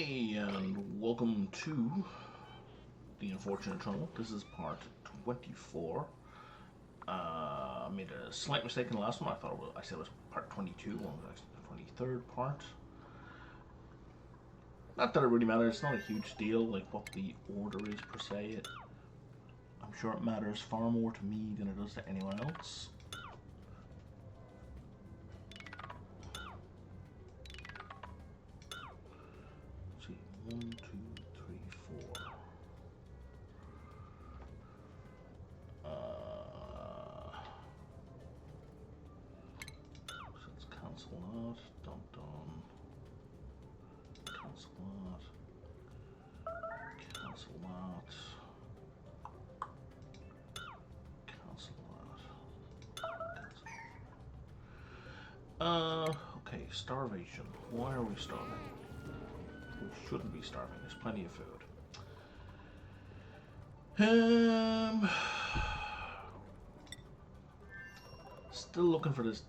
Hey, and welcome to the Unfortunate Channel. This is part 24. I made a slight mistake in the last one. I said it was part 22, one was actually the 23rd part. Not that it really matters, it's not a huge deal, like what the order is per se. I'm sure it matters far more to me than it does to anyone else. Let's see, 1, 2, 3, 4. So let's cancel that. Dun dun. Cancel that. Cancel that. Cancel that. Okay, starvation. Why are we starving? We shouldn't be starving. There's plenty of food. Still looking for this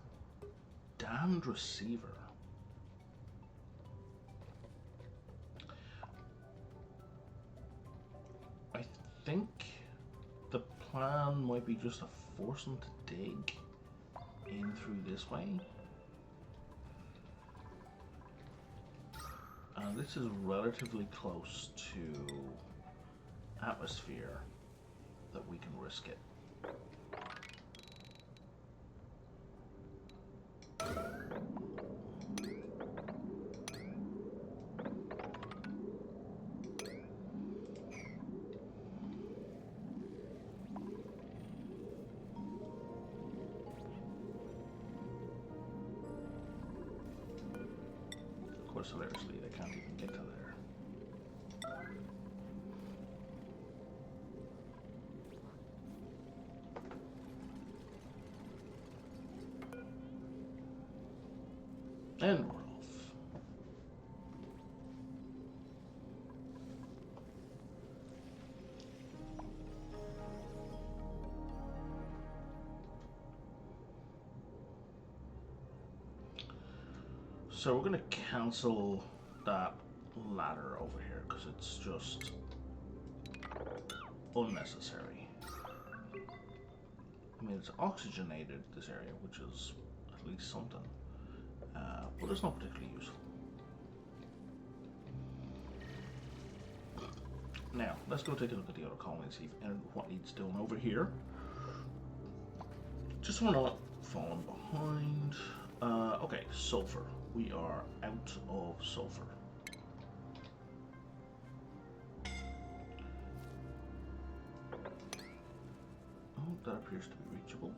damned receiver. I think the plan might be just to force them to dig in through this way. This is relatively close to atmosphere that we can risk it. Of course, hilariously, they can't even get to there. And we're off. So we're going to cancel that ladder over here because it's just unnecessary. I mean, it's oxygenated, this area, which is at least something. But it's not particularly useful. Now, let's go take a look at the other colony and see what needs doing over here. Just so we're not falling behind. Okay, sulfur. We are out of sulfur. Oh, that appears to be reachable.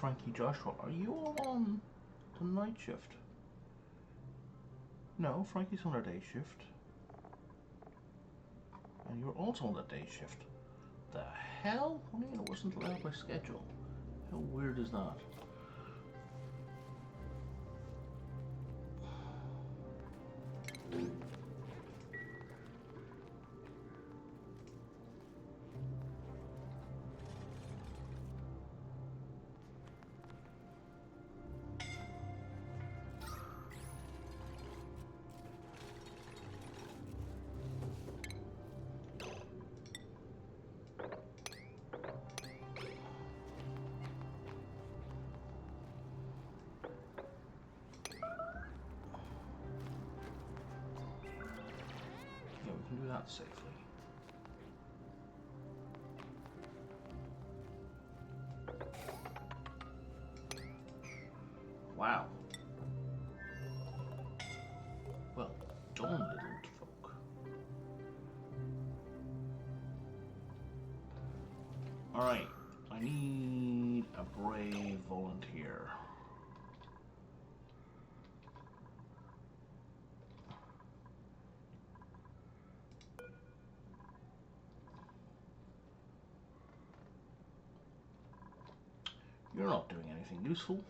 Frankie, Joshua, are you all on the night shift? No, Frankie's on a day shift. And you're also on the day shift. The hell? I mean, it wasn't allowed by schedule. How weird is that? path safely. Wow. Well done, little folk. Alright, I need a brave volunteer. You're not doing anything useful.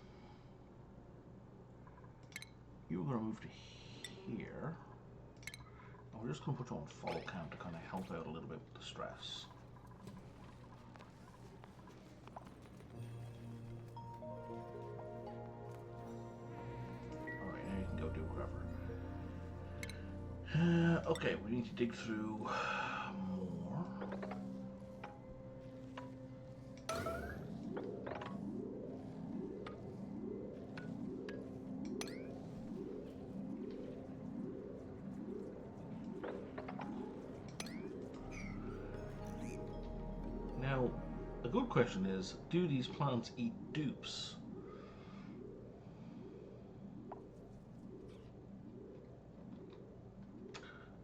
You're going to move to here. And we're just going to put you on fall count to kind of help out a little bit with the stress. Alright, now you can go do whatever. Okay, we need to dig through more. Now, a good question is, do these plants eat dupes?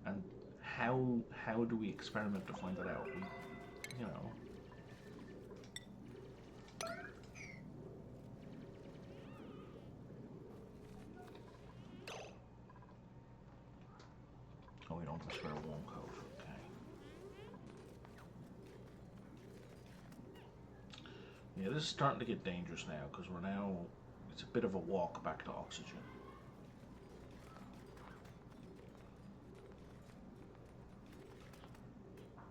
And how do we experiment to find that out? You know. Oh, we don't have to spare a warm coat. Okay. Yeah, this is starting to get dangerous now because we're now. It's a bit of a walk back to oxygen.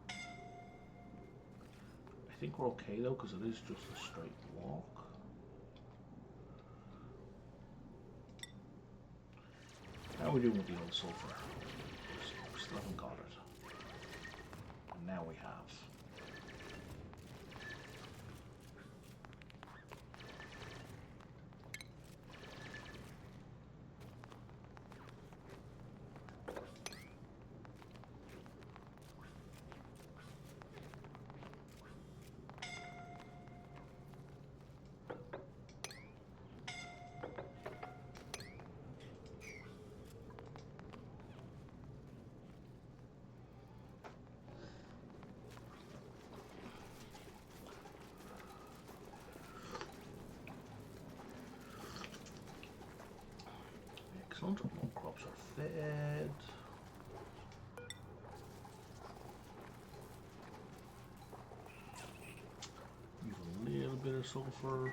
I think we're okay though because it is just a straight walk. How are we doing with the old sulfur? We still haven't got it. And now we have. Excellent. All crops are fed. Use a little bit of sulfur.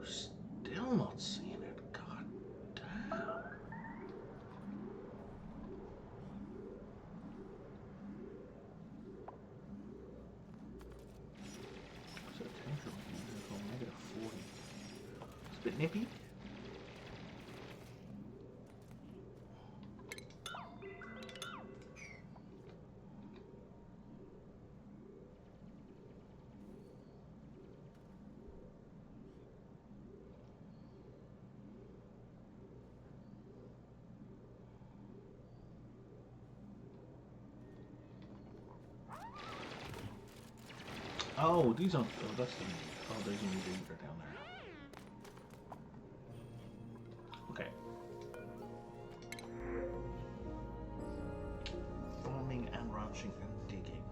Still not seeing it. God damn. What's that temperature? -40. It's a bit nippy. Oh, these aren't. Oh, that's the. Oh, there's a new danger down there. Okay. Farming and ranching and digging.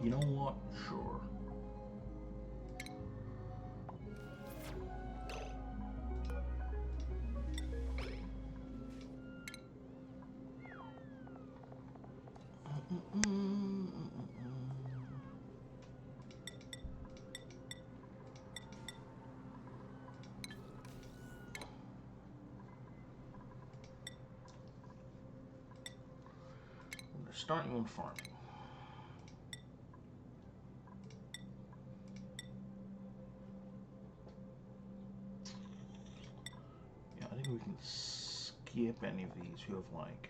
You know what? Sure. start you on farming. Yeah, I think we can skip any of these who have like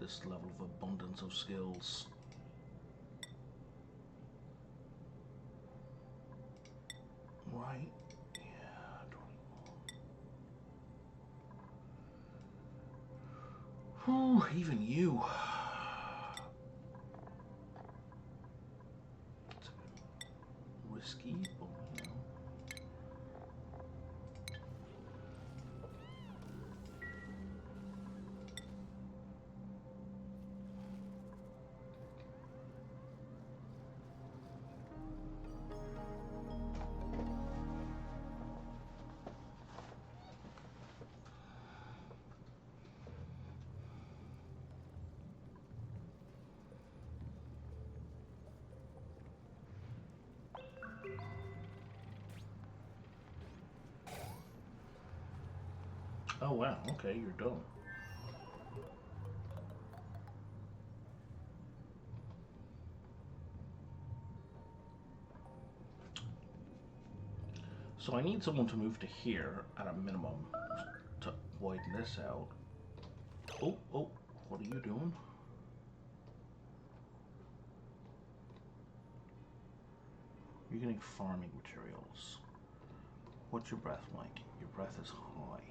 this level of abundance of skills. Right? Yeah, whew, even you. It's a bit risky, but you know. Oh wow, okay, you're done. So I need someone to move to here at a minimum to widen this out. Oh, oh, what are you doing? You're getting farming materials. What's your breath like? Your breath is high.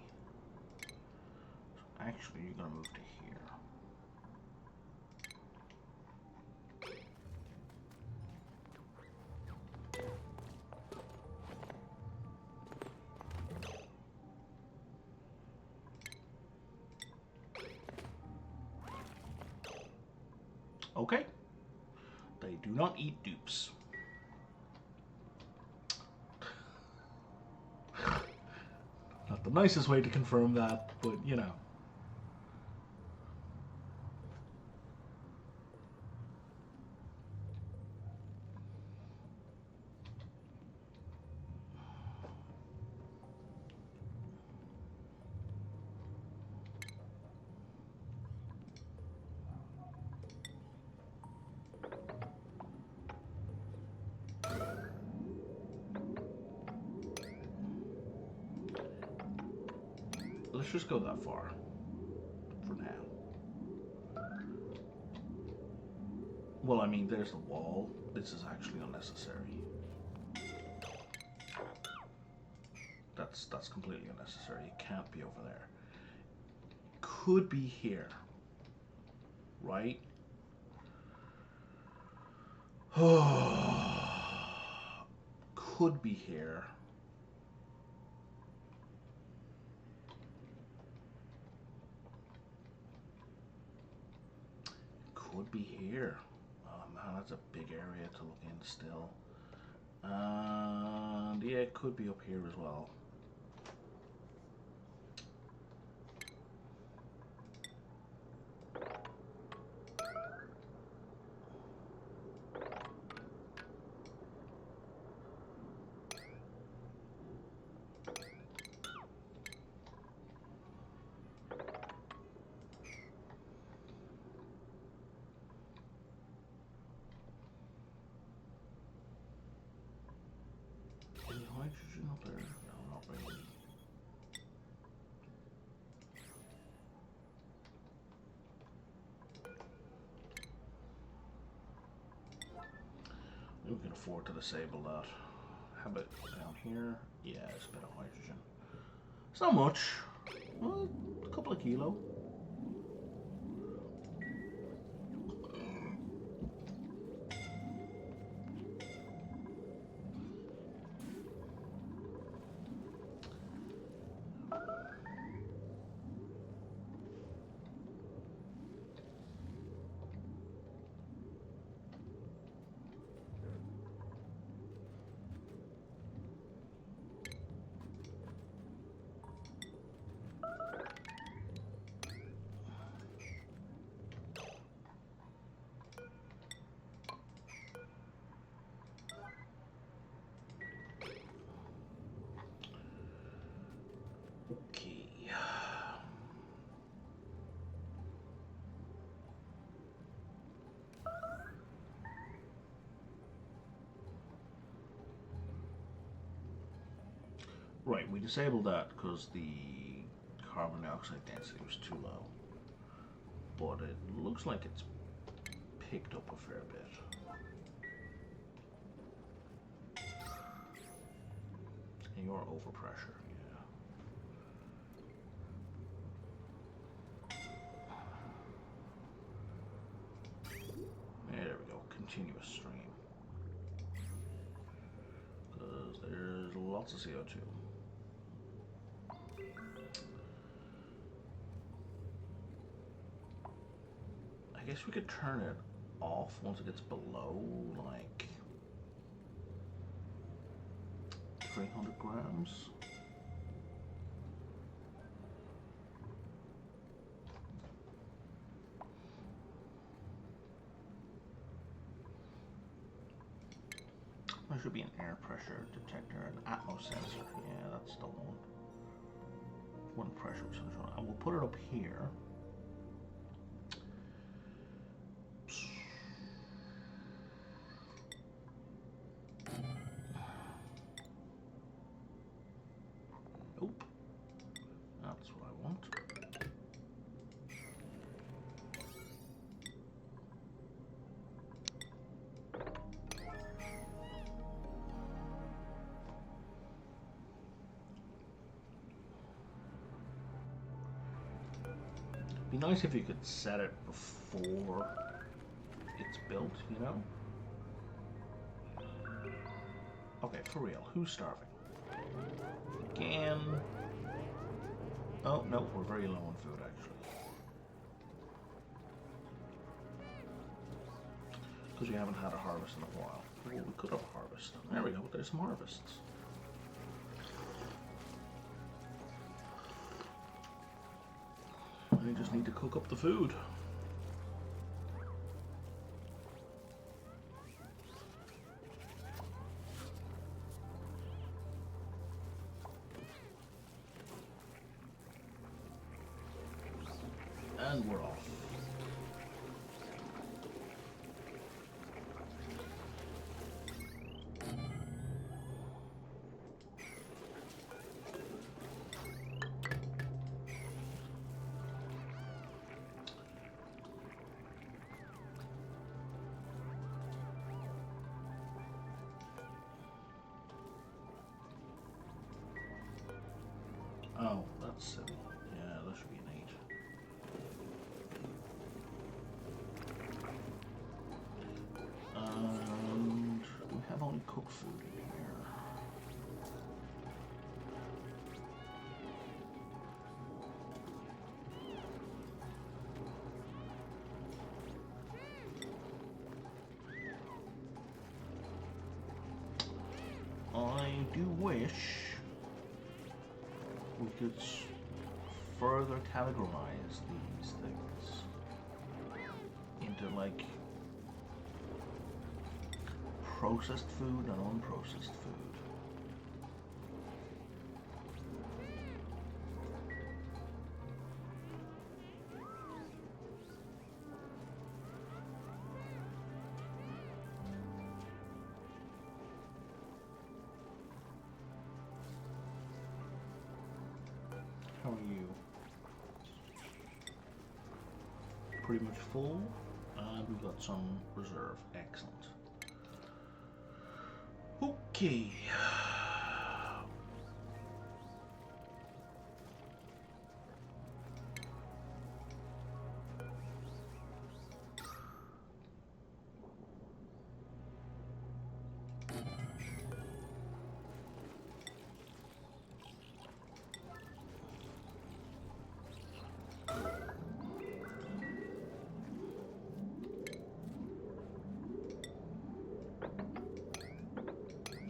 So actually, you're gonna move to here. Okay. They do not eat dupes. Not the nicest way to confirm that, but you know. Let's just go that far for now. Well, I mean, there's the wall. This is actually unnecessary. That's completely unnecessary. It can't be over there. Could be here, right? Could be here. Could be here. Oh man, that's a big area to look in still. And yeah, it could be up here as well. Any hydrogen up there? No, not really. We can afford to disable that. How about down here? Yeah, it's a bit of hydrogen. It's not much. Well, a couple of kilo. Okay. Right, we disabled that because the carbon dioxide density was too low. But it looks like it's picked up a fair bit. And you're overpressure, yeah. There we go, continuous stream. Because there's lots of CO2. I guess we could turn it off once it gets below, like, 300 grams. There should be an air pressure detector, an atmos sensor. Yeah, that's the one. One pressure sensor. I will put it up here. Nope. That's what I want. Be nice if you could set it before it's built, you know? Okay, for real, who's starving? Again. Oh, no, we're very low on food, actually. Because we haven't had a harvest in a while. Well, we could have a harvest. There we go, there's some harvests. I just need to cook up the food. And we're off. Oh, that's silly. Yeah, that should be an 8. And we have only cooked food in here. I do wish we could further categorize these things into like processed food and unprocessed food. How are you? Pretty much full, and we've got some reserve. Excellent. Okay.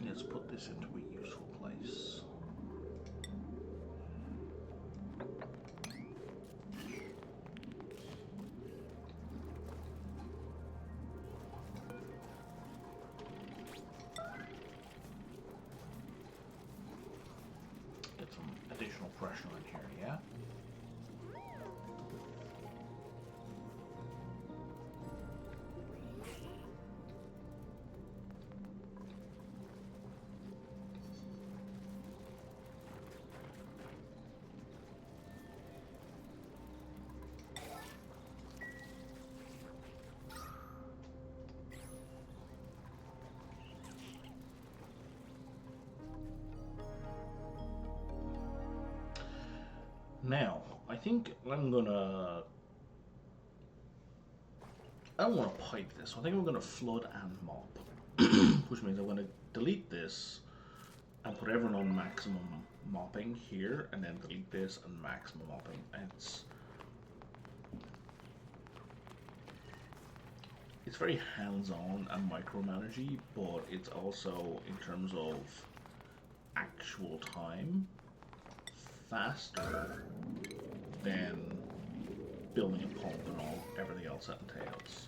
Let's put this into a useful place. Get some additional pressure in here, yeah? Now, I think I'm gonna... I don't want to pipe this, so I think I'm gonna flood and mop. Which means I'm gonna delete this and put everyone on maximum mopping here, and then delete this and maximum mopping. It's very hands-on and micromanagey, but it's also, in terms of actual time, faster than building a pump and all everything else that entails.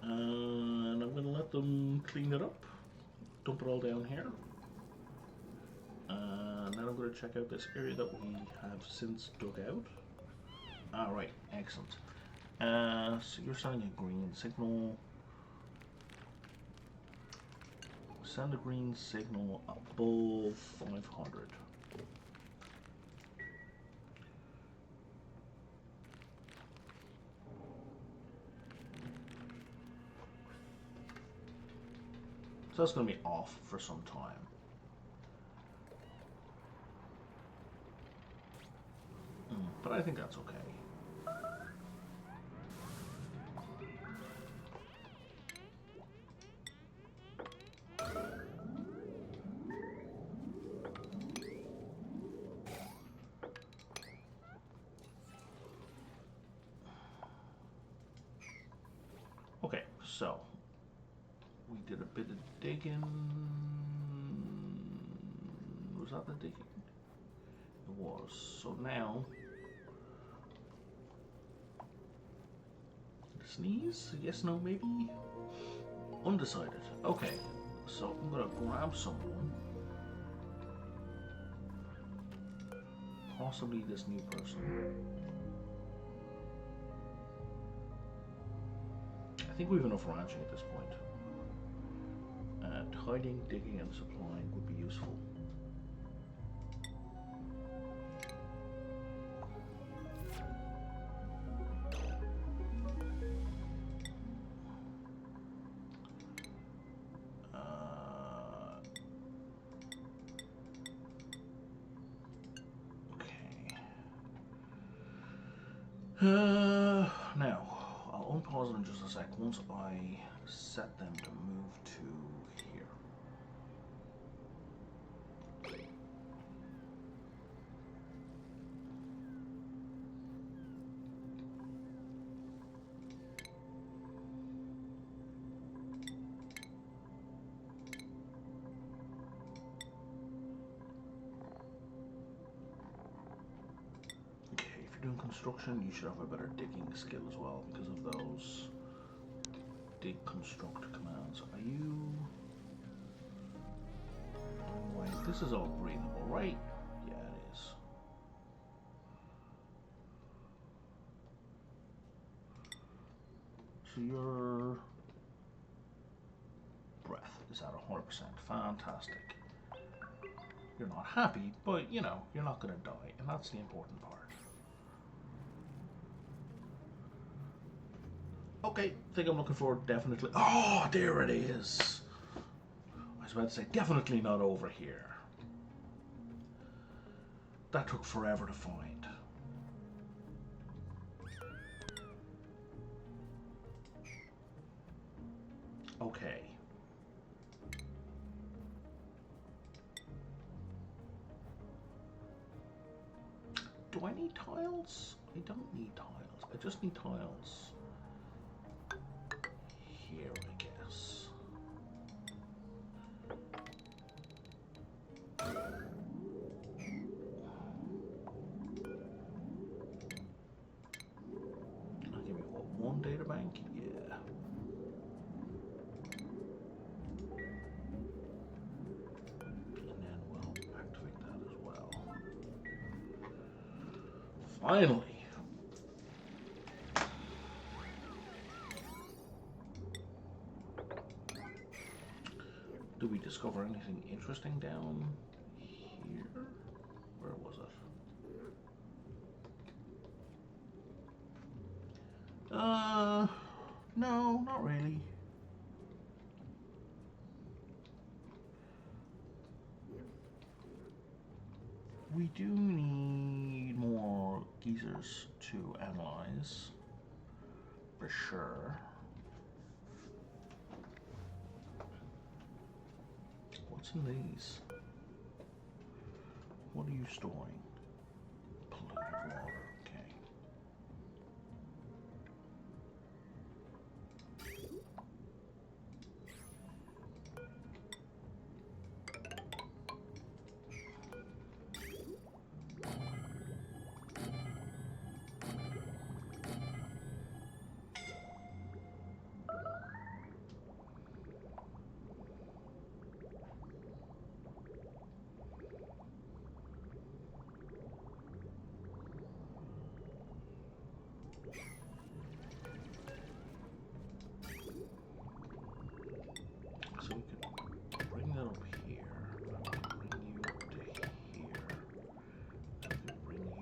And I'm going to let them clean it up, dump it all down here. And then I'm going to check out this area that we have since dug out. Alright, excellent. So you're sending a green signal. Send a green signal above 500. So that's going to be off for some time. But I think that's okay. Okay, so we did a bit of digging. Was that the digging? It was. So now, sneeze? Yes, no, maybe? Undecided. Okay, so I'm gonna grab someone. Possibly this new person. I think we have enough ranching at this point. Hiding, digging, and supplying would be useful. Now, I'll unpause it in just a sec once I set them to move to here. Doing construction, you should have a better digging skill as well because of those dig construct commands. Are you... Wait, this is all breathable, right? Yeah, it is. So your breath is at 100%. Fantastic. You're not happy, but you know, you're not going to die, and that's the important part. Oh, Okay, thing I'm looking for, definitely. Oh, there it is. I was about to say, definitely not over here. That took forever to find. Okay. Do I need tiles? I don't need tiles. I just need tiles. Here, I guess. I'll give me what, one data bank? Yeah. And then we'll activate that as well. Finally. Do we discover anything interesting down here? Where was it? No, not really. We do need more geysers to analyze, for sure. What's in these? What are you storing? Polluted water, okay. So we could bring that up here. I could bring you to here. I could bring you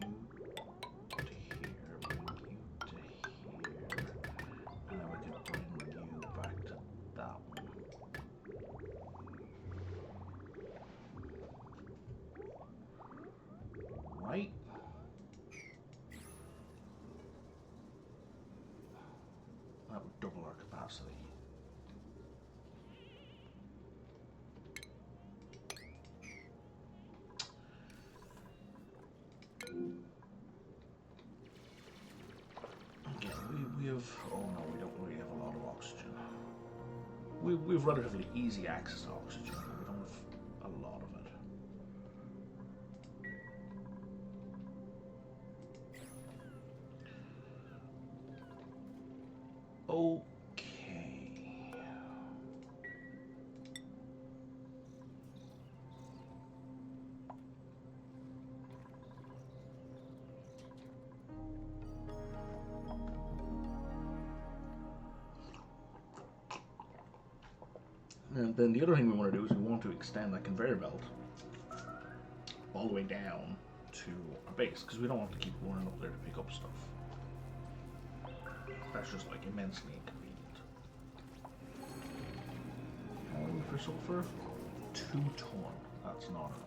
to here, bring you to here. And then we could bring you back to that one. Right? That would double our capacity. We have, oh no, we don't really have a lot of oxygen. We have relatively easy access to oxygen, but we don't have a lot of it. Okay. And then the other thing we want to do is we want to extend that conveyor belt all the way down to our base, because we don't want to keep running up there to pick up stuff. That's just like immensely inconvenient. How are we for sulfur? 2 ton. That's not enough.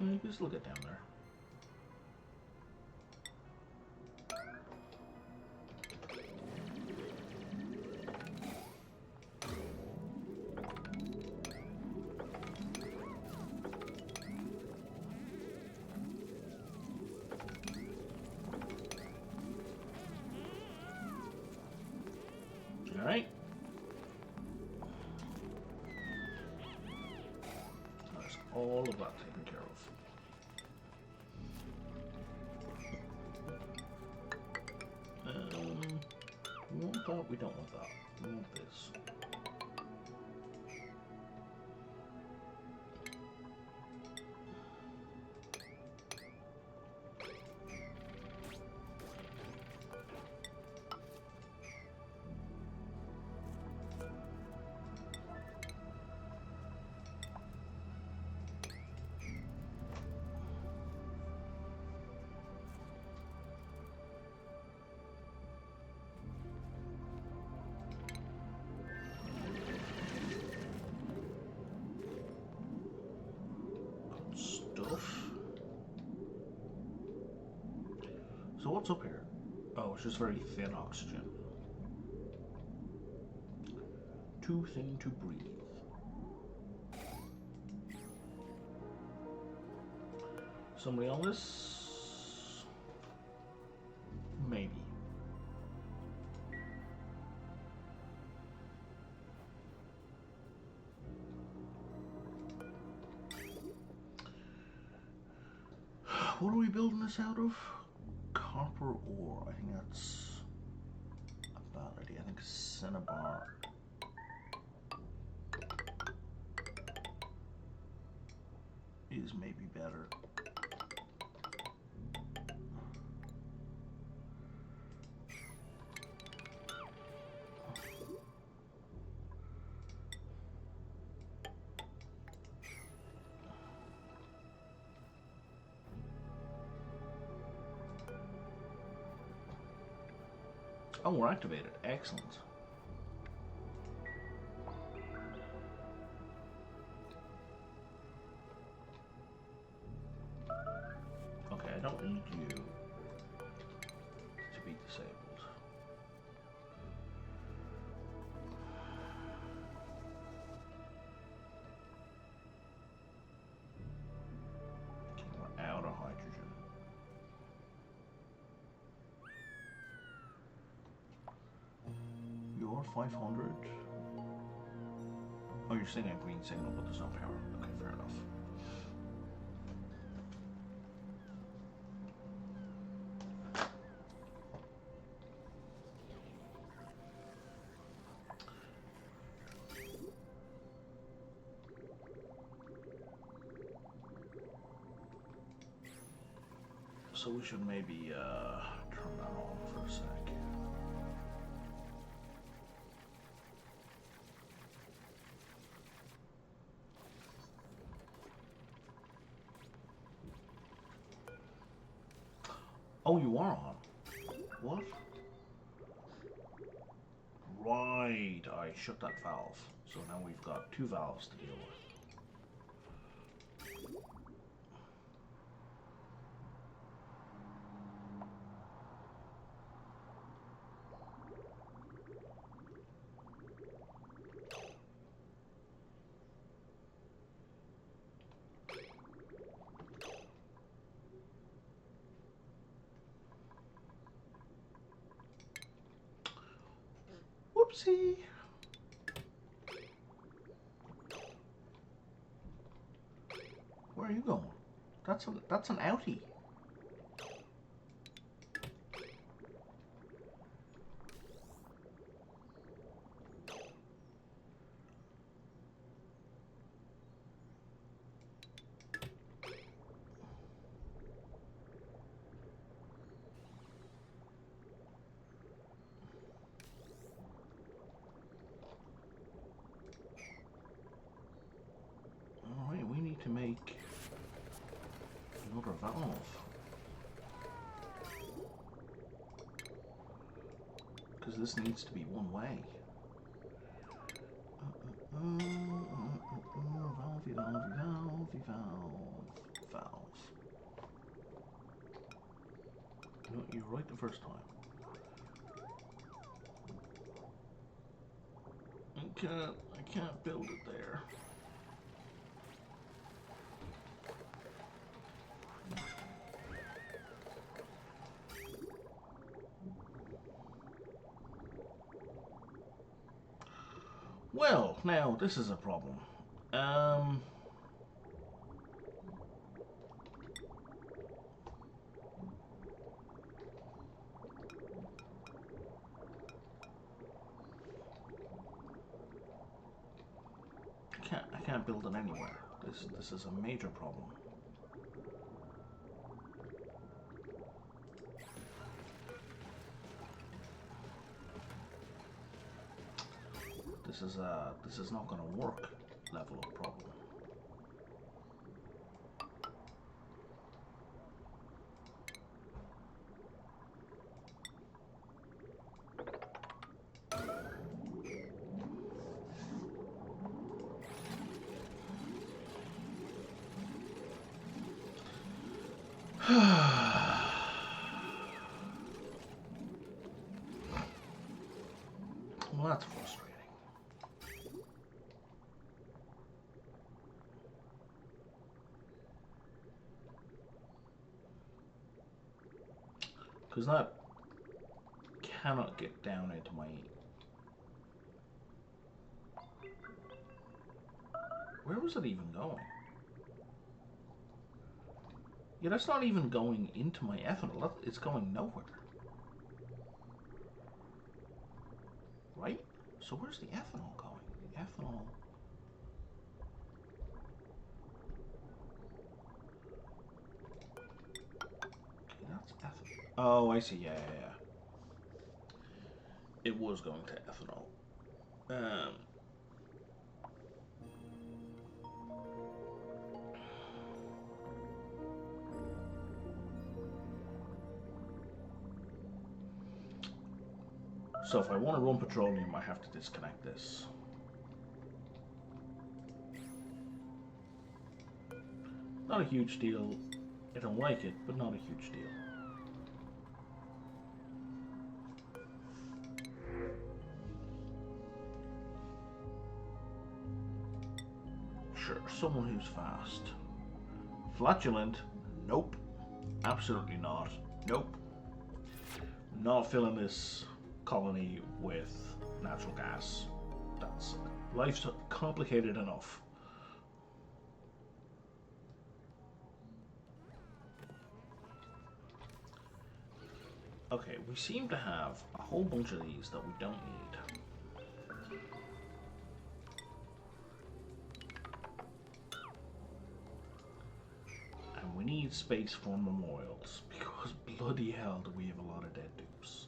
You can just look it down there. All right. That's all of that taken care of. We want that, we don't want that. We want this. So what's up here? Oh, it's just very thin oxygen. Too thin to breathe. Somebody on this? Maybe. What are we building this out of? Copper ore. I think that's a bad idea. I think cinnabar is maybe better. Oh, we're activated. Excellent. Okay, I don't need you to be disabled. Okay, we're out of hydrogen. You're 500. Oh, you're seeing a green signal, but there's no power. Okay, fair enough. So we should maybe turn that on for a sec. Oh, you are on. What? Right, I shut that valve. So now we've got two valves to deal with. Whoopsie! Where are you going? That's an outie. Alright, we need to make another valve. Because this needs to be one way. Valvey, valvey, valvey, valve. No, you're right the first time. I can't build it there. Well, now this is a problem. I can't build it anywhere. This is a major problem. This is not going to work level of problem. that's frustrating. Because that cannot get down into my... Where was it even going? Yeah, that's not even going into my ethanol. It's going nowhere. Right? So where's the ethanol going? The ethanol... Okay, that's ethanol. Oh, I see. Yeah. It was going to ethanol. So if I want to run petroleum, I have to disconnect this. Not a huge deal. I don't like it, but not a huge deal. Sure, someone who's fast. Flatulent? Nope. Absolutely not. Nope. Not filling this colony with natural gas. That's... Life's complicated enough. Okay, we seem to have a whole bunch of these that we don't need. And we need space for memorials, because bloody hell do we have a lot of dead dupes.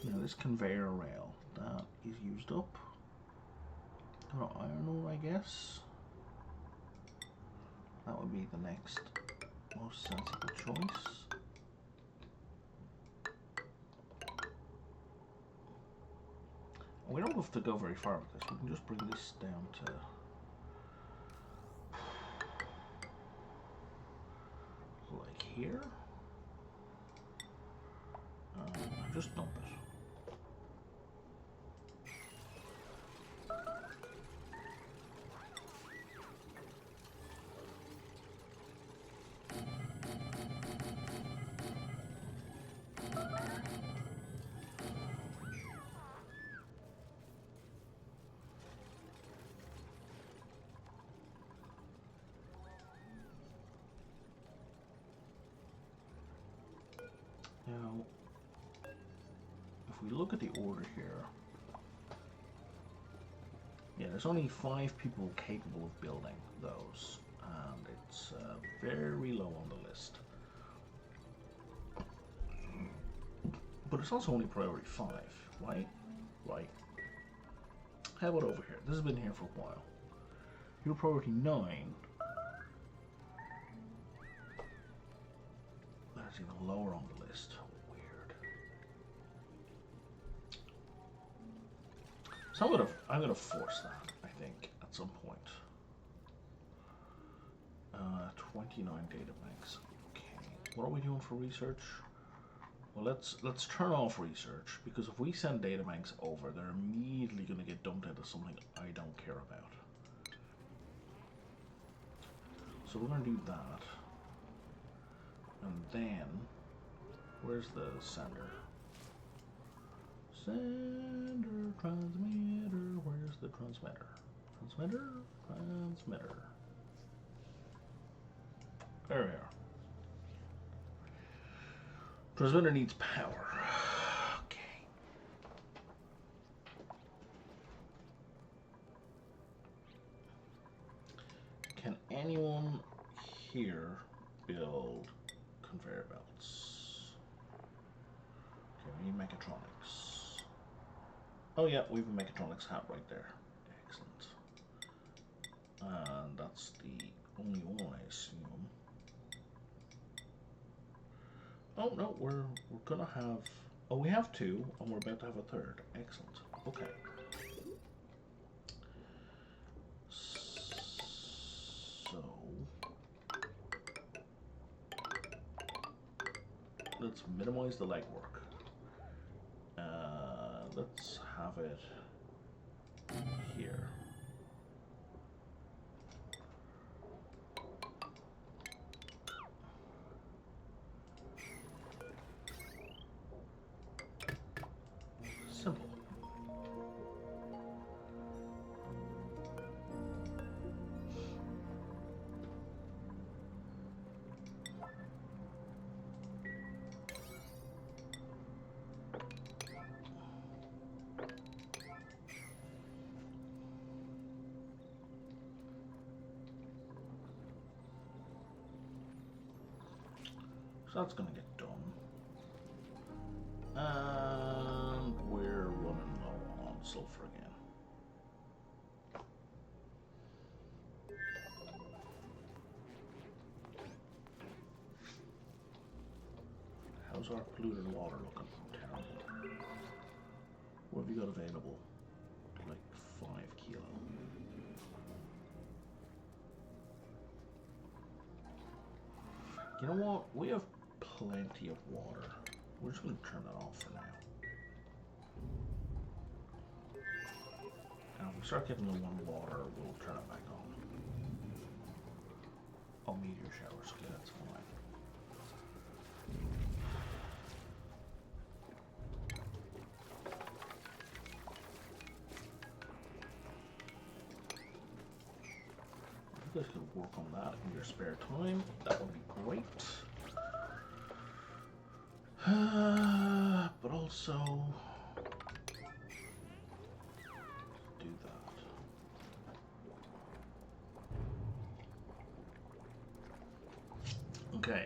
Now this conveyor rail, that is used up. Iron ore, I guess. That would be the next most sensible choice. We don't have to go very far with this. We can just bring this down to... like here. Just dump it. Now, if we look at the order here, yeah, there's only 5 people capable of building those, and it's very low on the list. But it's also only priority 5, right? Right. How about over here? This has been here for a while. You're priority 9. That's even lower on the list. Weird. So I'm gonna force that, I think, at some point. 29 data banks. Okay. What are we doing for research? Well, let's turn off research, because if we send data banks over, they're immediately going to get dumped into something I don't care about. So we're going to do that. And then, where's the sender? Sender, transmitter, where's the transmitter? Transmitter, transmitter. There we are. Transmitter needs power. Okay. Can anyone here build conveyor belts? Okay, we need mechatronics. Oh yeah, we have a mechatronics hat right there. Excellent. And that's the only one, I assume. Oh no, we're gonna have Oh, we have two, and we're about to have a third. Excellent. Okay. So let's minimize the legwork. Let's have it here. Simple. So that's gonna get done. And we're running low on sulfur again. How's our polluted water looking? Terrible. What have you got available? Like 5 kilo. You know what? We have plenty of water. We're just going to turn that off for now. And if we start getting low on water, we'll turn it back on. Oh, meteor showers. Okay, that's fine. If you guys could work on that in your spare time, that would be great. But also do that. Okay.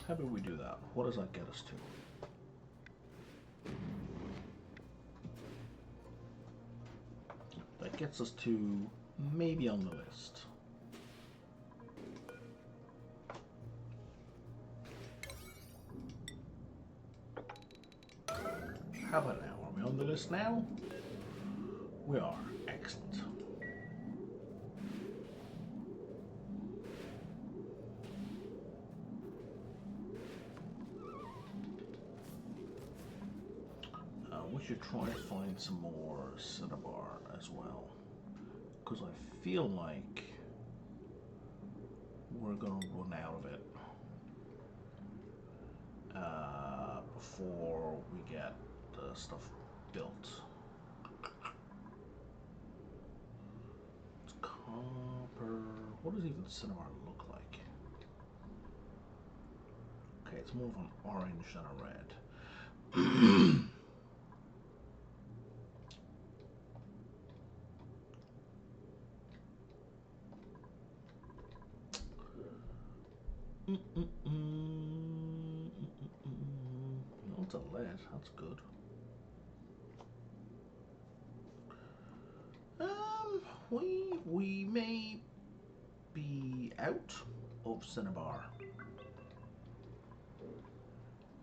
How about we do that? What does that get us to? That gets us to maybe on the list. How about now? Are we on the list now? We are. Excellent. We should try to find some more cinnabar as well, because I feel like we're gonna run out of it before we get the stuff built. It's copper. What does even cinnabar look like? Okay, it's more of an orange than a red. No, it's a lead. That's good. We may be out of cinnabar.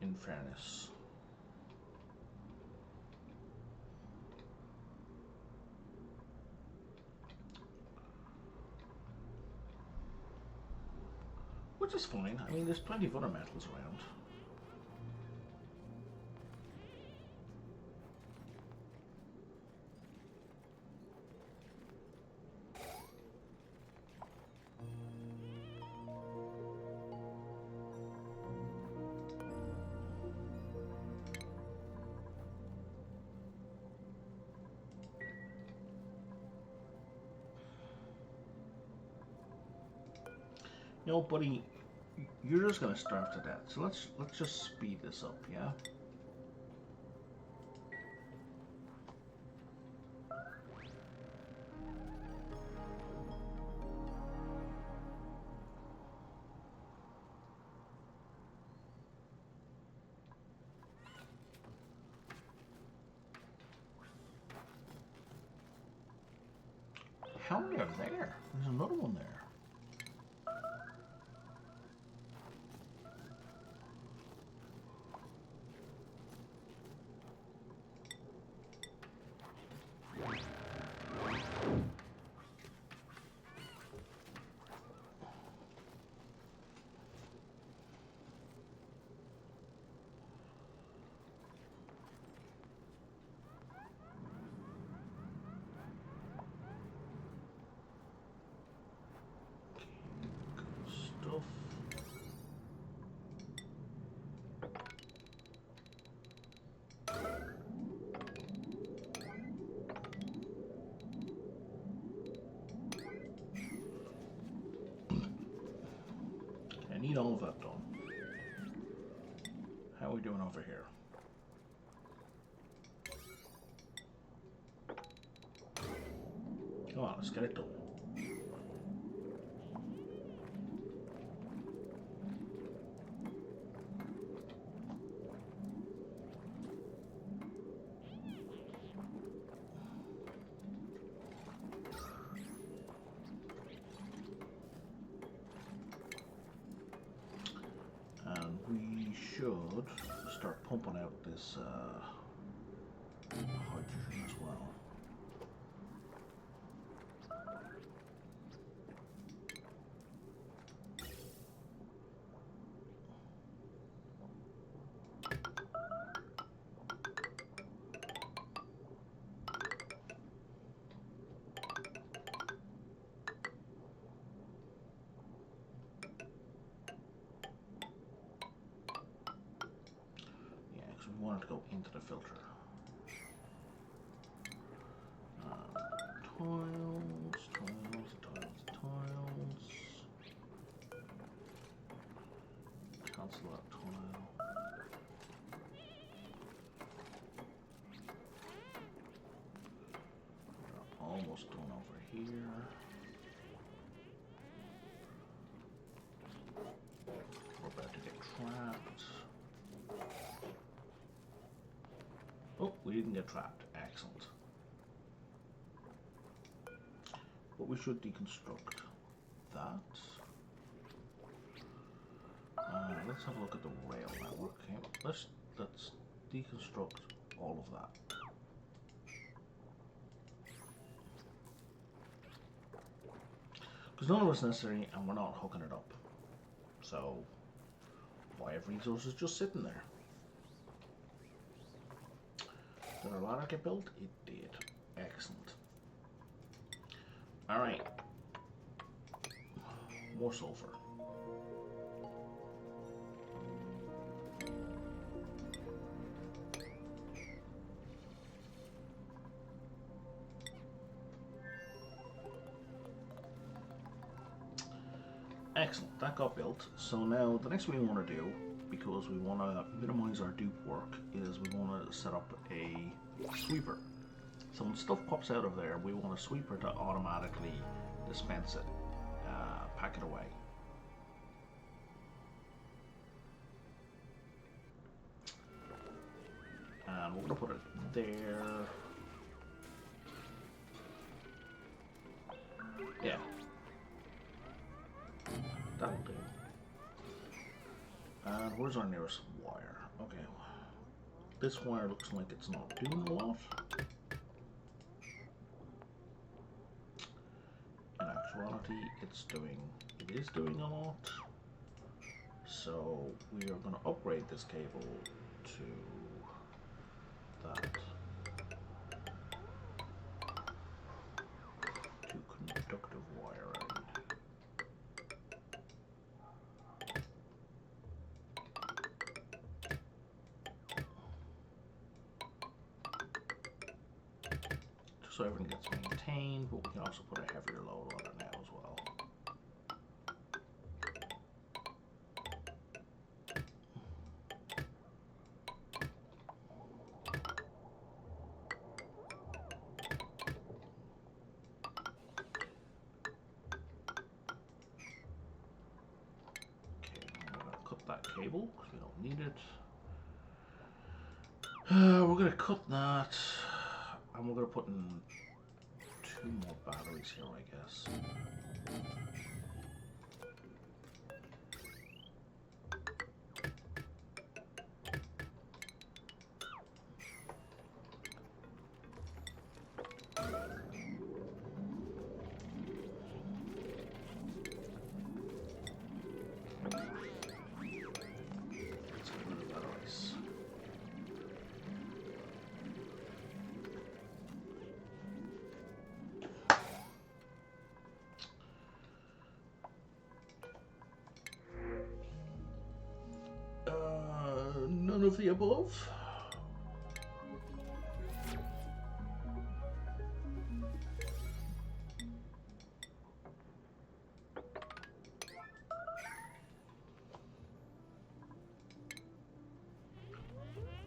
In fairness. Which is fine. I mean, there's plenty of other metals around. You know, buddy, you're just gonna starve to death. So let's just speed this up, yeah? How many are there? There's another one there. I need all of that done. How are we doing over here? Come on, let's get it done. And we should start pumping out this hydrogen as well. We want it to go into the filter. Tiles. Cancel that tile. We're almost done over here. We're about to get trapped. Oh, we didn't get trapped. Excellent. But we should deconstruct that. Let's have a look at the rail network. Okay, let's deconstruct all of that. Because none of it's necessary, and we're not hooking it up. So why have resources just sitting there? Did our ladder get built? It did. Excellent. Alright. More sulfur. Excellent. That got built. So now the next thing we want to do, because we want to minimize our dupe work, is we want to set up a sweeper. So when stuff pops out of there, we want a sweeper to automatically dispense it, pack it away. And we're going to put it there. Yeah. That'll do. And where's our nearest wire? Okay. This wire looks like it's not doing a lot. In actuality, it is doing a lot. So we are going to upgrade this cable to that. To conductive wiring. So everything gets maintained, but we can also put a heavier load on it now as well. Okay, I'm going to cut that cable because we don't need it. We're going to cut that, and we're going to put in 2 2 more batteries here, I guess. None of the above.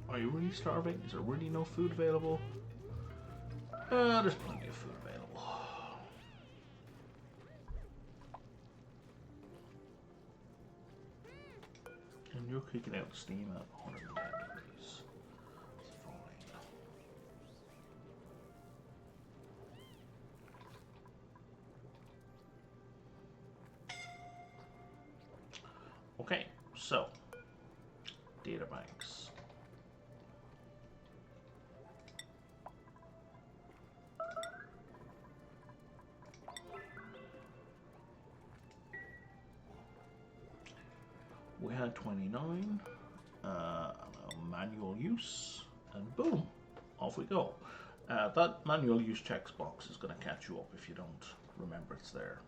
Are you really starving? Is there really no food available? There's plenty of food available. And you're kicking out steam at 110 degrees. That's fine. Okay, so data banks. We had 29, manual use, and boom, off we go. That manual use checkbox is going to catch you up if you don't remember it's there.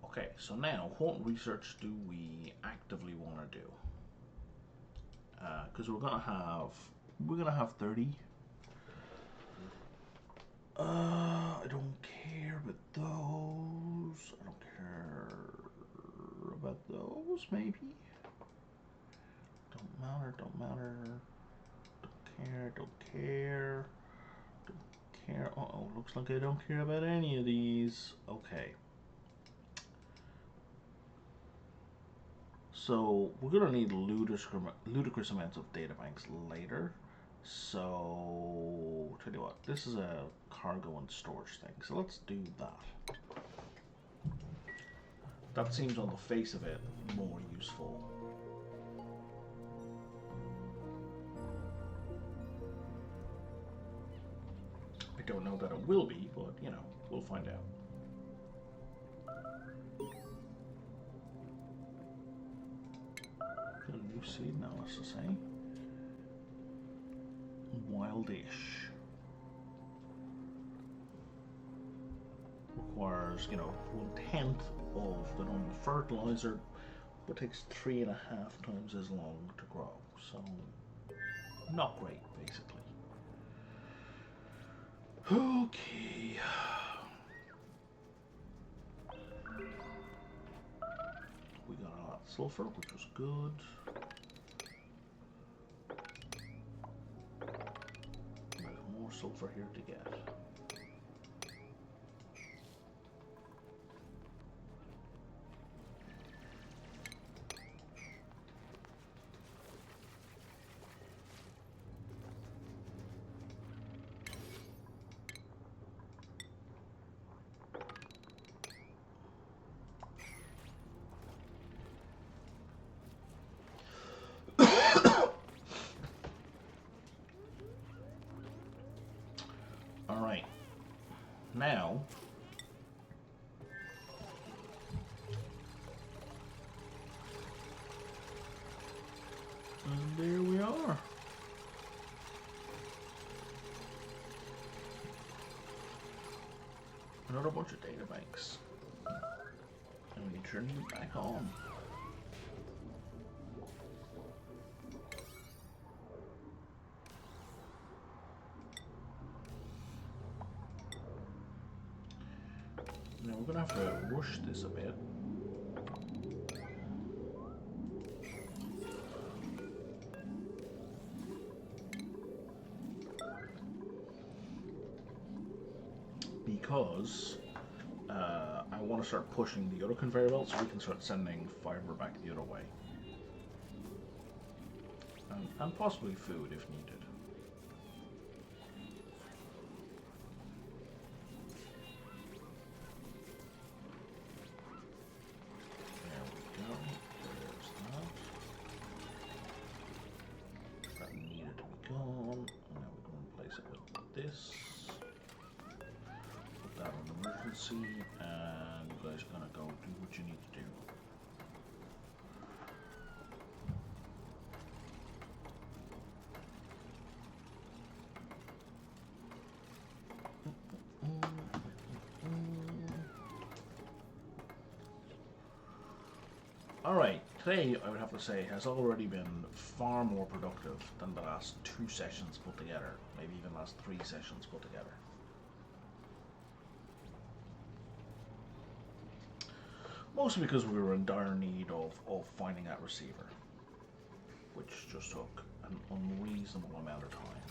Okay, so now what research do we actively want to do? Because we're gonna have 30. I don't care about those. I don't care about those, maybe. Don't matter, don't matter. Don't care, don't care. Don't care. Uh-oh, looks like I don't care about any of these. Okay. So, we're gonna need ludicrous amounts of databanks later. So, tell you what, this is a cargo and storage thing, so let's do that. That seems on the face of it more useful. I don't know that it will be, but you know, we'll find out. Got a new seed analysis, eh? Wildish. Requires, you know, 1/10 of the normal fertilizer, but takes 3.5 times as long to grow. So, not great, basically. Okay. We got a lot of sulfur, which was good. There's more sulfur here to get. Alright, now, and there we are. Another bunch of data banks. And we turn it back on. Now we're gonna have to rush this a bit. Because I want to start pushing the other conveyor belt so we can start sending fiber back the other way. And possibly food if needed. There we go. There's that. That needed to be gone. Now we can replace it with this. Put that on emergency, and you guys are gonna go do what you need to do. Alright, today I would have to say has already been far more productive than the last 2 sessions put together, maybe even last 3 sessions put together. Mostly because we were in dire need of finding that receiver, which just took an unreasonable amount of time.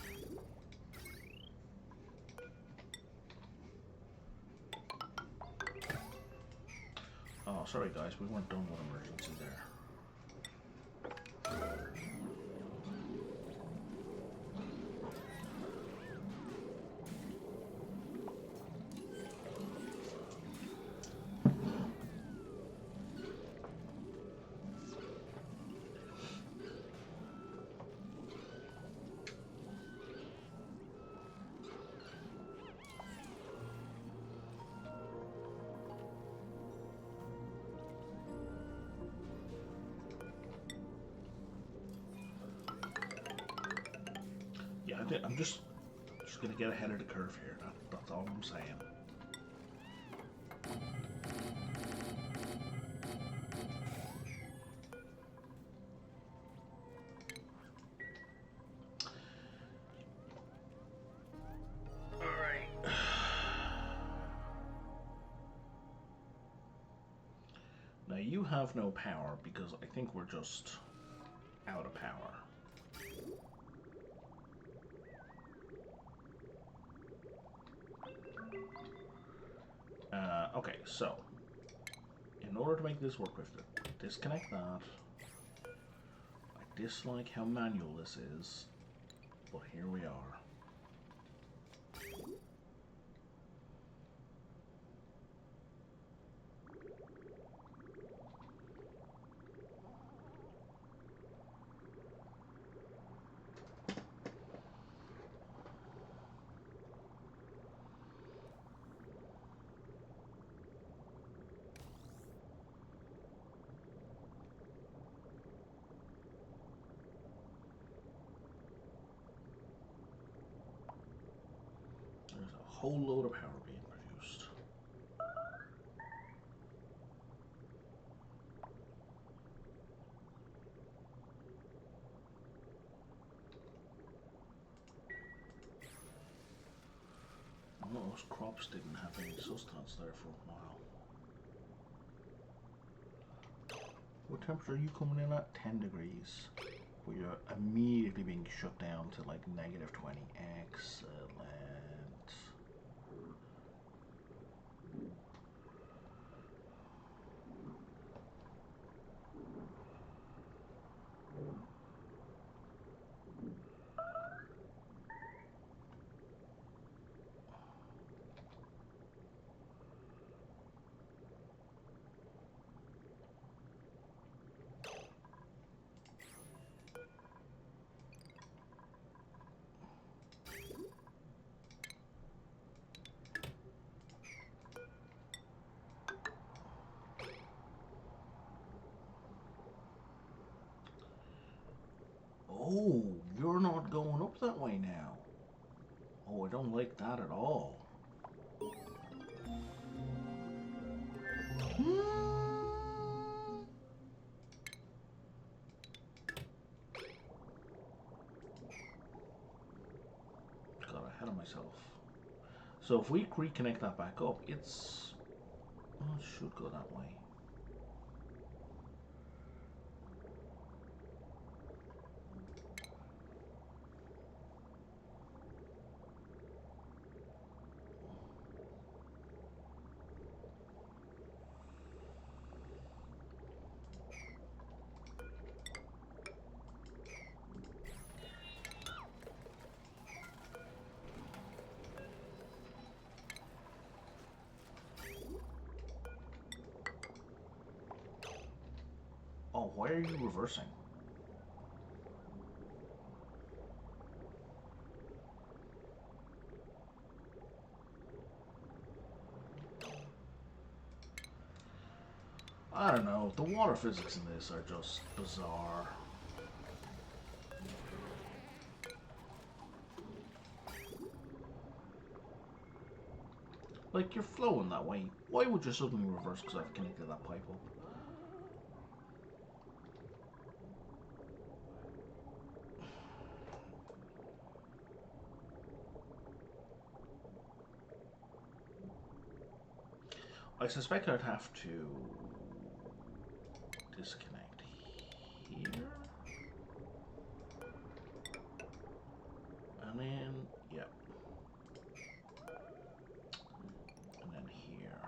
Oh, sorry guys, we weren't done with emergency there. Yeah, I'm just gonna get ahead of the curve here. That's all I'm saying. Alright. Now you have no power because I think we're just out of power. Okay, so in order to make this work with it, disconnect that. I dislike how manual this is, but here we are. There's a whole load of power being produced. Well, those crops didn't have any sustenance there for a while. What temperature are you coming in at? 10 degrees. But you're immediately being shut down to like -20. Excellent. Oh, you're not going up that way now. Oh, I don't like that at all. Got ahead of myself. So if we reconnect that back up, it's... Oh, it should go that way. Why are you reversing? I don't know. The water physics in this are just bizarre. Like, you're flowing that way. Why would you suddenly reverse because I've connected that pipe up? I suspect I'd have to disconnect here. And then, yep. And then here.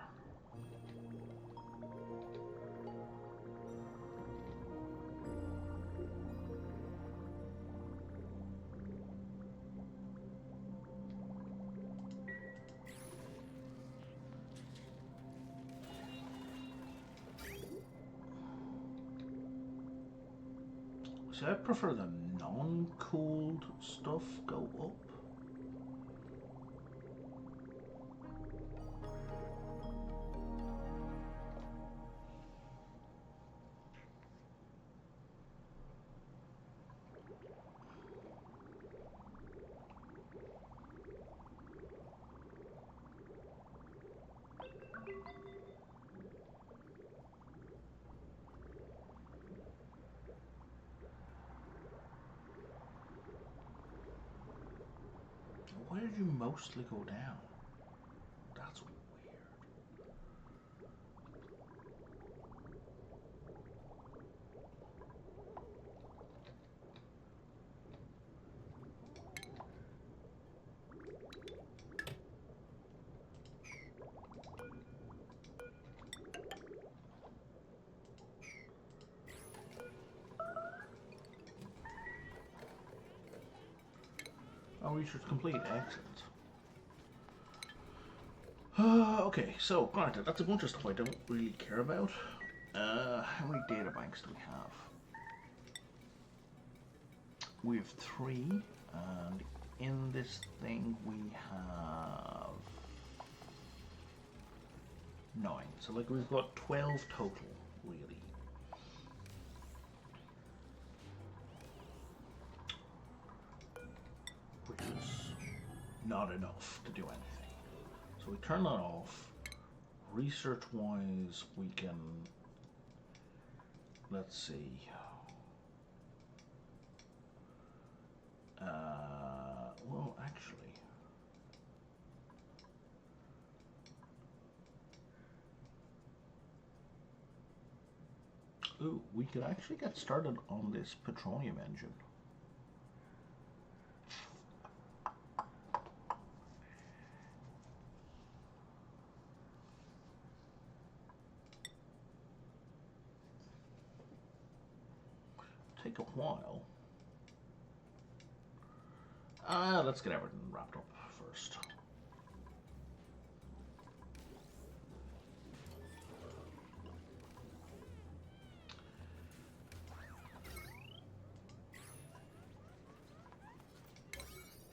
See, I prefer the non-cooled stuff go up. Where did you mostly go down? That's weird. Oh, research complete. Excellent. Okay, so granted, that's a bunch of stuff I don't really care about. How many data banks do we have? We have 3, and in this thing we have 9. So like we've got 12 total, really. Which is not enough to do anything. So we turn that off. Research-wise, we can, let's see. Well, actually, ooh, we could actually get started on this petroleum engine. Take a while. Let's get everything wrapped up first.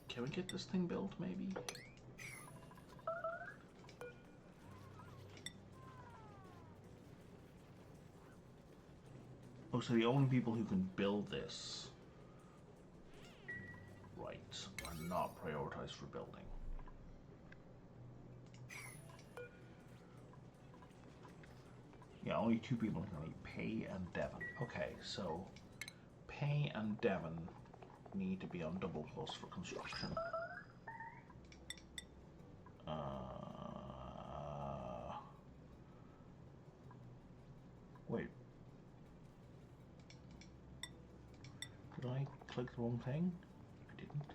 Can we get this thing built, maybe? Oh, so the only people who can build this, right, are not prioritized for building. Yeah, only 2 people can be Pay and Devon. Okay, so Pay and Devon need to be on double plus for construction. Wait. Did I click the wrong thing? I didn't.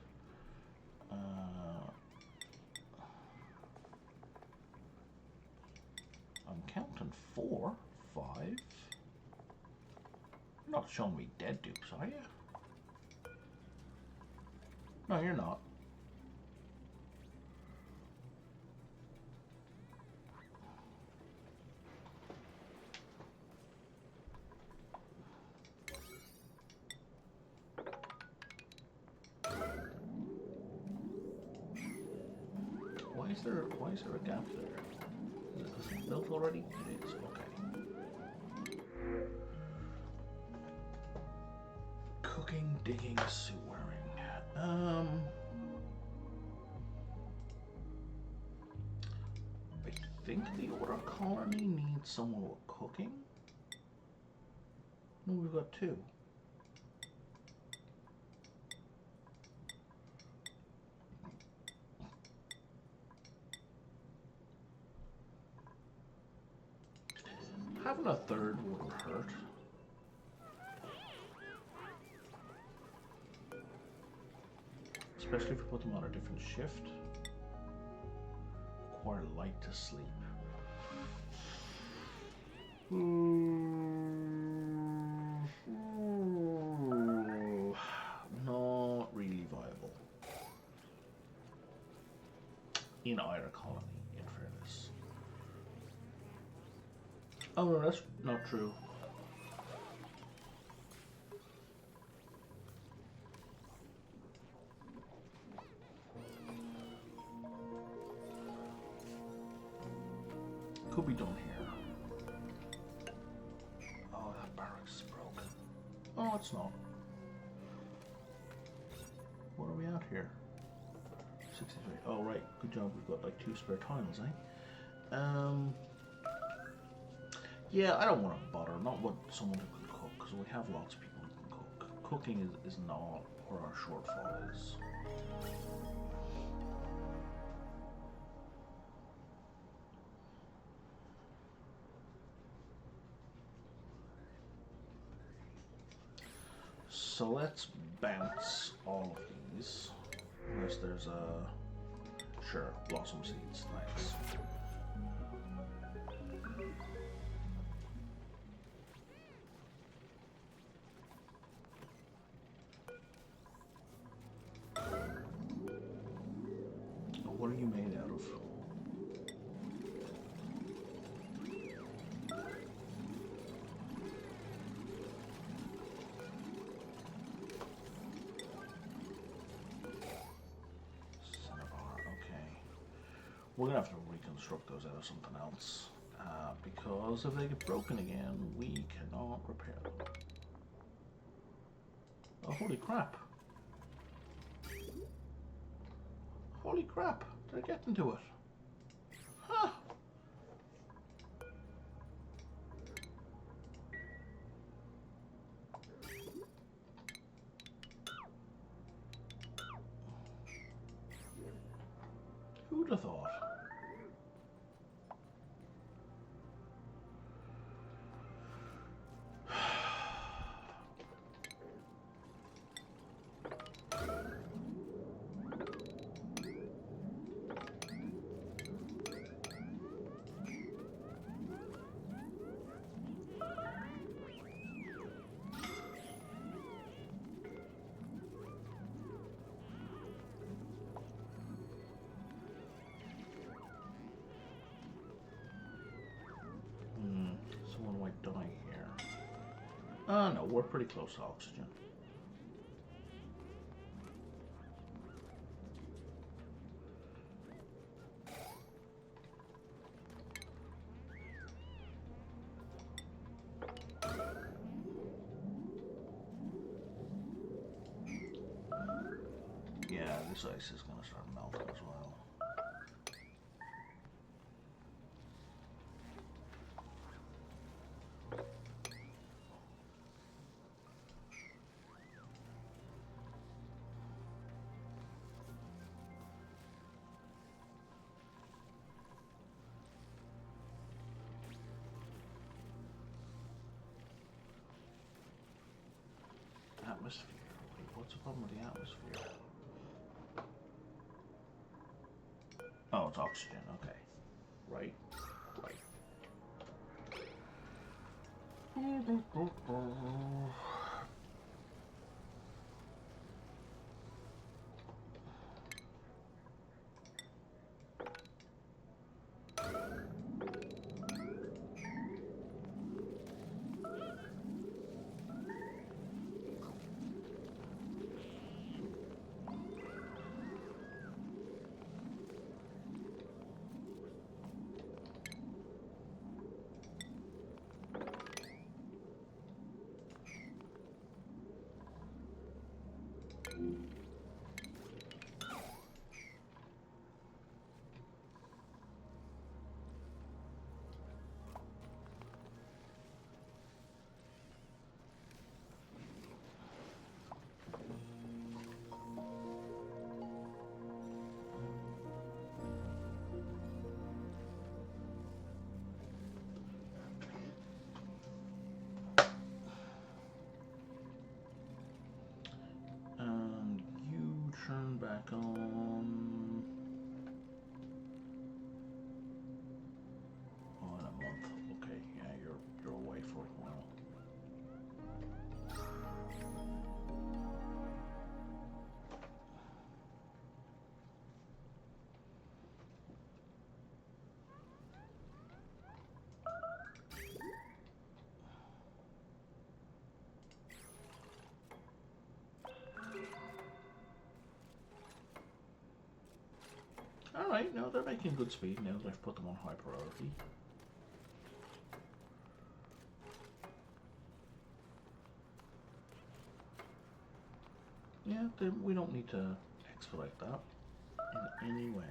I'm counting 4, 5. You're not showing me dead dupes, are you? No, you're not. why is there a gap there? Is it because it's built already? It is, okay. Cooking, digging, sewering. I think the order colony needs someone with cooking. No, we've got two. Having a third wouldn't hurt. Especially if you put them on a different shift. Require light to sleep. Not really viable. In either colony, in fairness. Oh no, that's not true. Could be done here. Oh, that barracks is broken. Oh, it's not. What are we at here? 63. Oh, right. Good job. We've got like 2 spare tiles, eh? Yeah, I don't want to bother. Not with someone who can cook, because we have lots of people who can cook. Cooking is not where our shortfall is. So let's bounce all of these. Unless there's a... Sure, blossom seeds. Nice. What are you made out of? We're gonna have to reconstruct those out of something else, because if they get broken again, we cannot repair them. Oh, holy crap! Holy crap! Did I get into it? Huh! Who'd have thought? Someone might die here. No, we're pretty close to oxygen. Yeah, this ice is gonna start melting as well. Atmosphere. Wait, what's the problem with the atmosphere? Oh, it's oxygen. Okay. Right. Right. And you turn back on. Oh, in a month. Okay, yeah, you're away for a while. Alright, no, they're making good speed now that I've put them on high priority. Yeah, we don't need to expedite that in any way.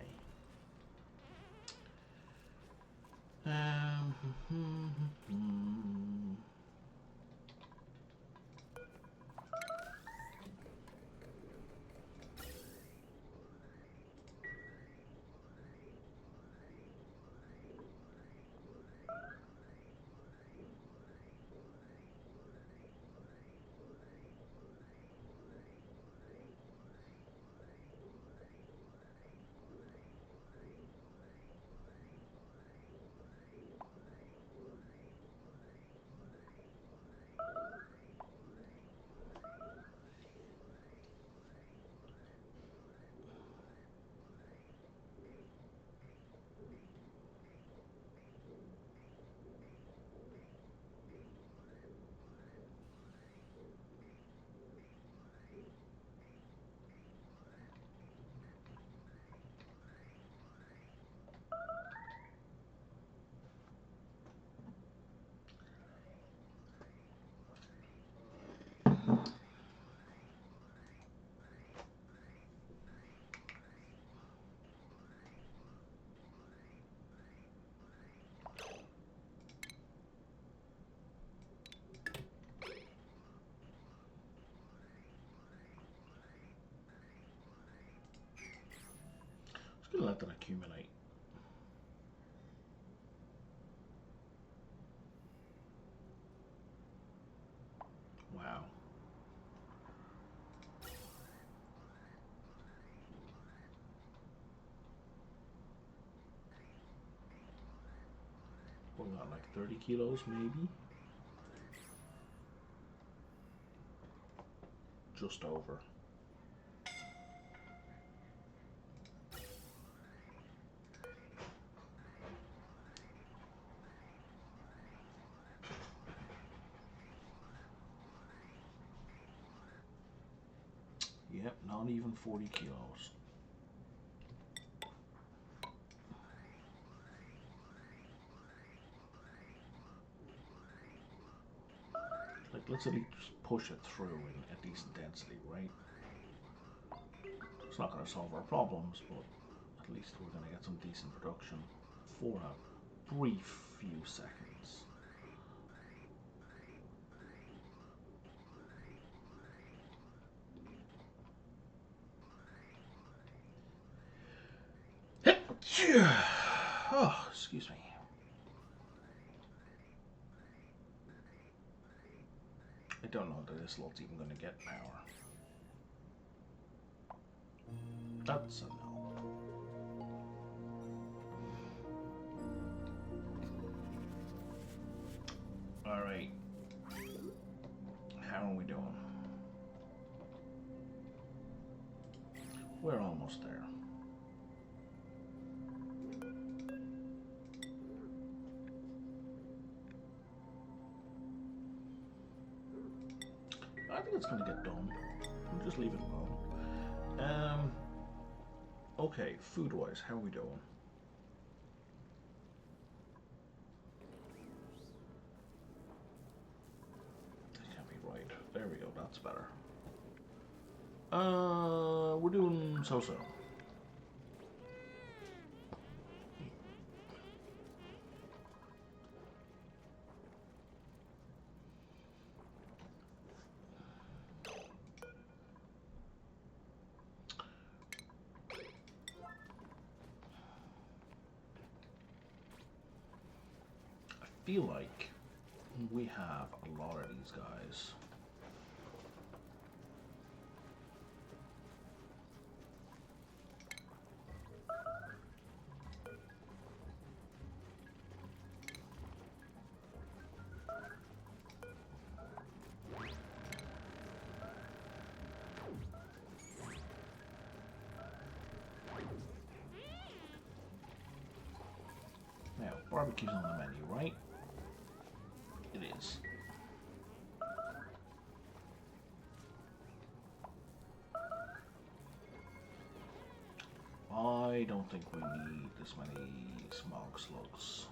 Just gonna let that accumulate. Wow. We got like 30 kilos maybe? Just over. Yep, not even 40 kilos. Like, let's at least push it through in a decent density, right? It's not going to solve our problems, but at least we're going to get some decent production for a brief few seconds. Oh, excuse me. I don't know that this lot's even going to get power. That's a no. Alright. How are we doing? We're almost there. I think it's going to get done. We'll just leave it alone. Okay, food-wise, how are we doing? That can't be right. There we go, that's better. We're doing so-so. I feel like we have a lot of these guys. Now, barbecue's on the menu, right? It is. I don't think we need this many smog slugs.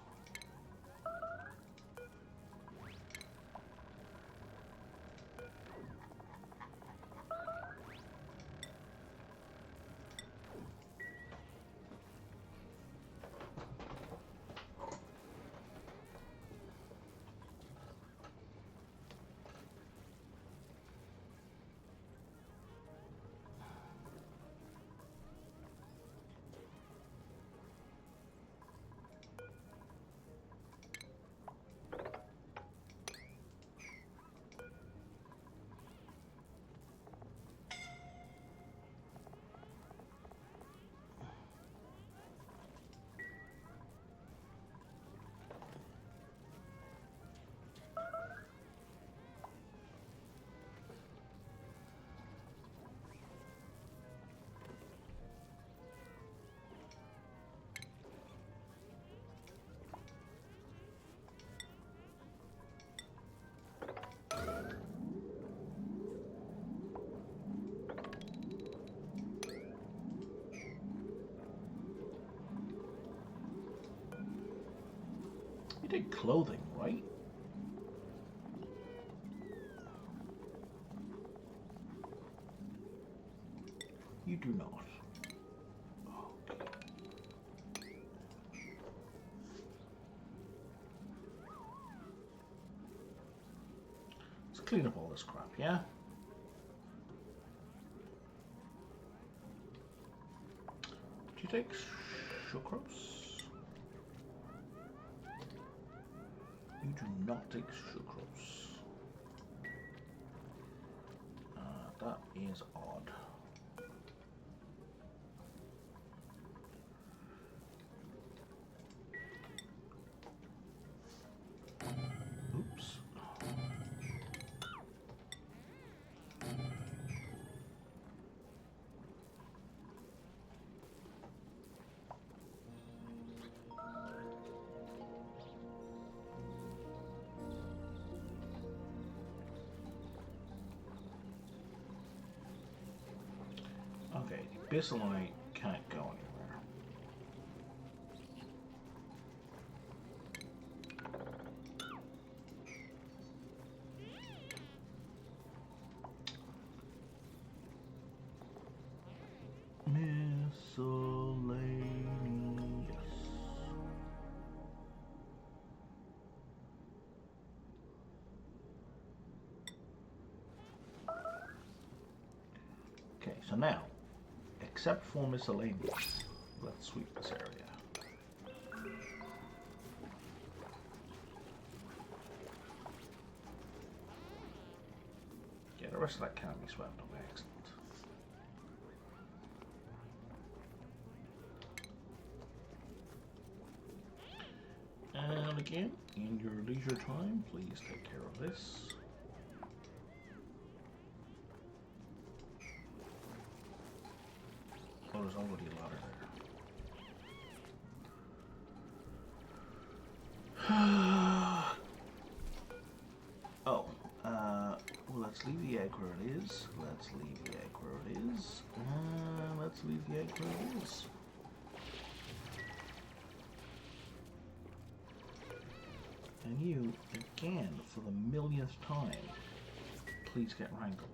You did clothing, right? You do not. Okay. Let's clean up all this crap, yeah? Do you take sucrose? You do not take sucrose. That is odd. Oops. Okay, Bissolite can't go anywhere. Miscellaneous. Okay, so now, except for miscellaneous, let's sweep this area. Yeah, the rest of that can't be swept away. Excellent. And again, in your leisure time, please take care of this. Oh, there's already a lot of there. Oh, well, let's leave the egg where it is. Let's leave the egg where it is. Let's leave the egg where it is. And you, again, for the millionth time, please get wrangled.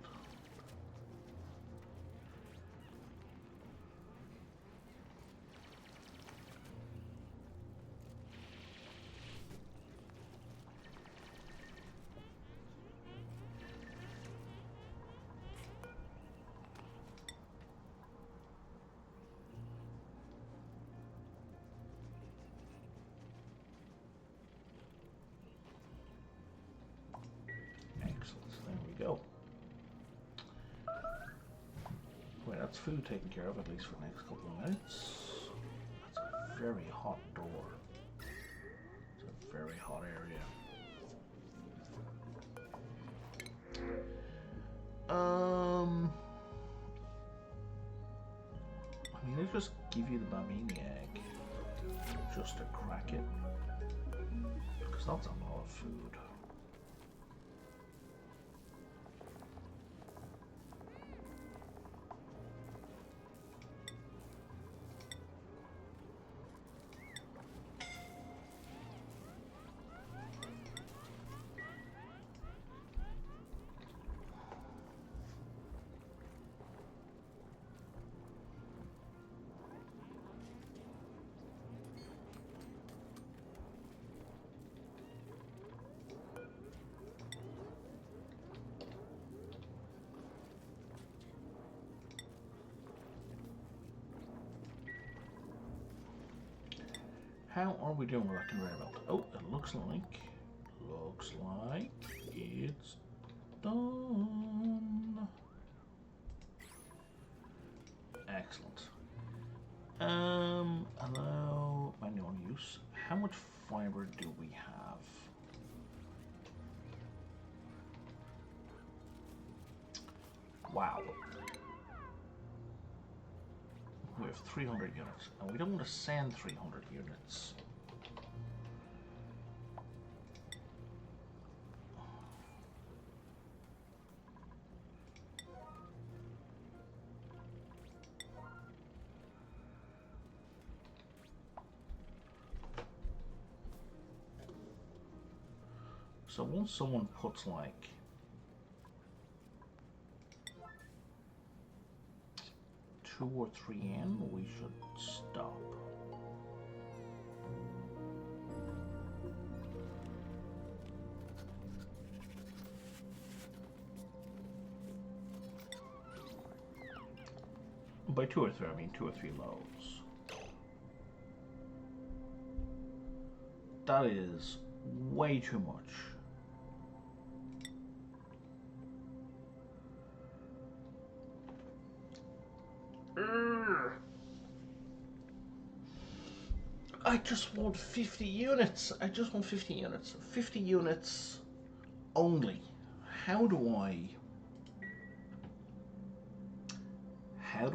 that's food taken care of, at least for the next couple of minutes. That's a very hot door. It's a very hot area. I mean, they just give you the Babini egg just to crack it, because that's a lot of food. How are we doing with that conveyor belt? Oh, it looks like it's done. Excellent. Allow manual use. How much fiber do we have? Wow. We have 300 units, and we don't want to send 300 units. So once someone puts like 2 or 3 in, we should stop. By 2 or 3, I mean 2 or 3 loads. That is way too much. I just want 50 units. I just want 50 units. 50 units only. How do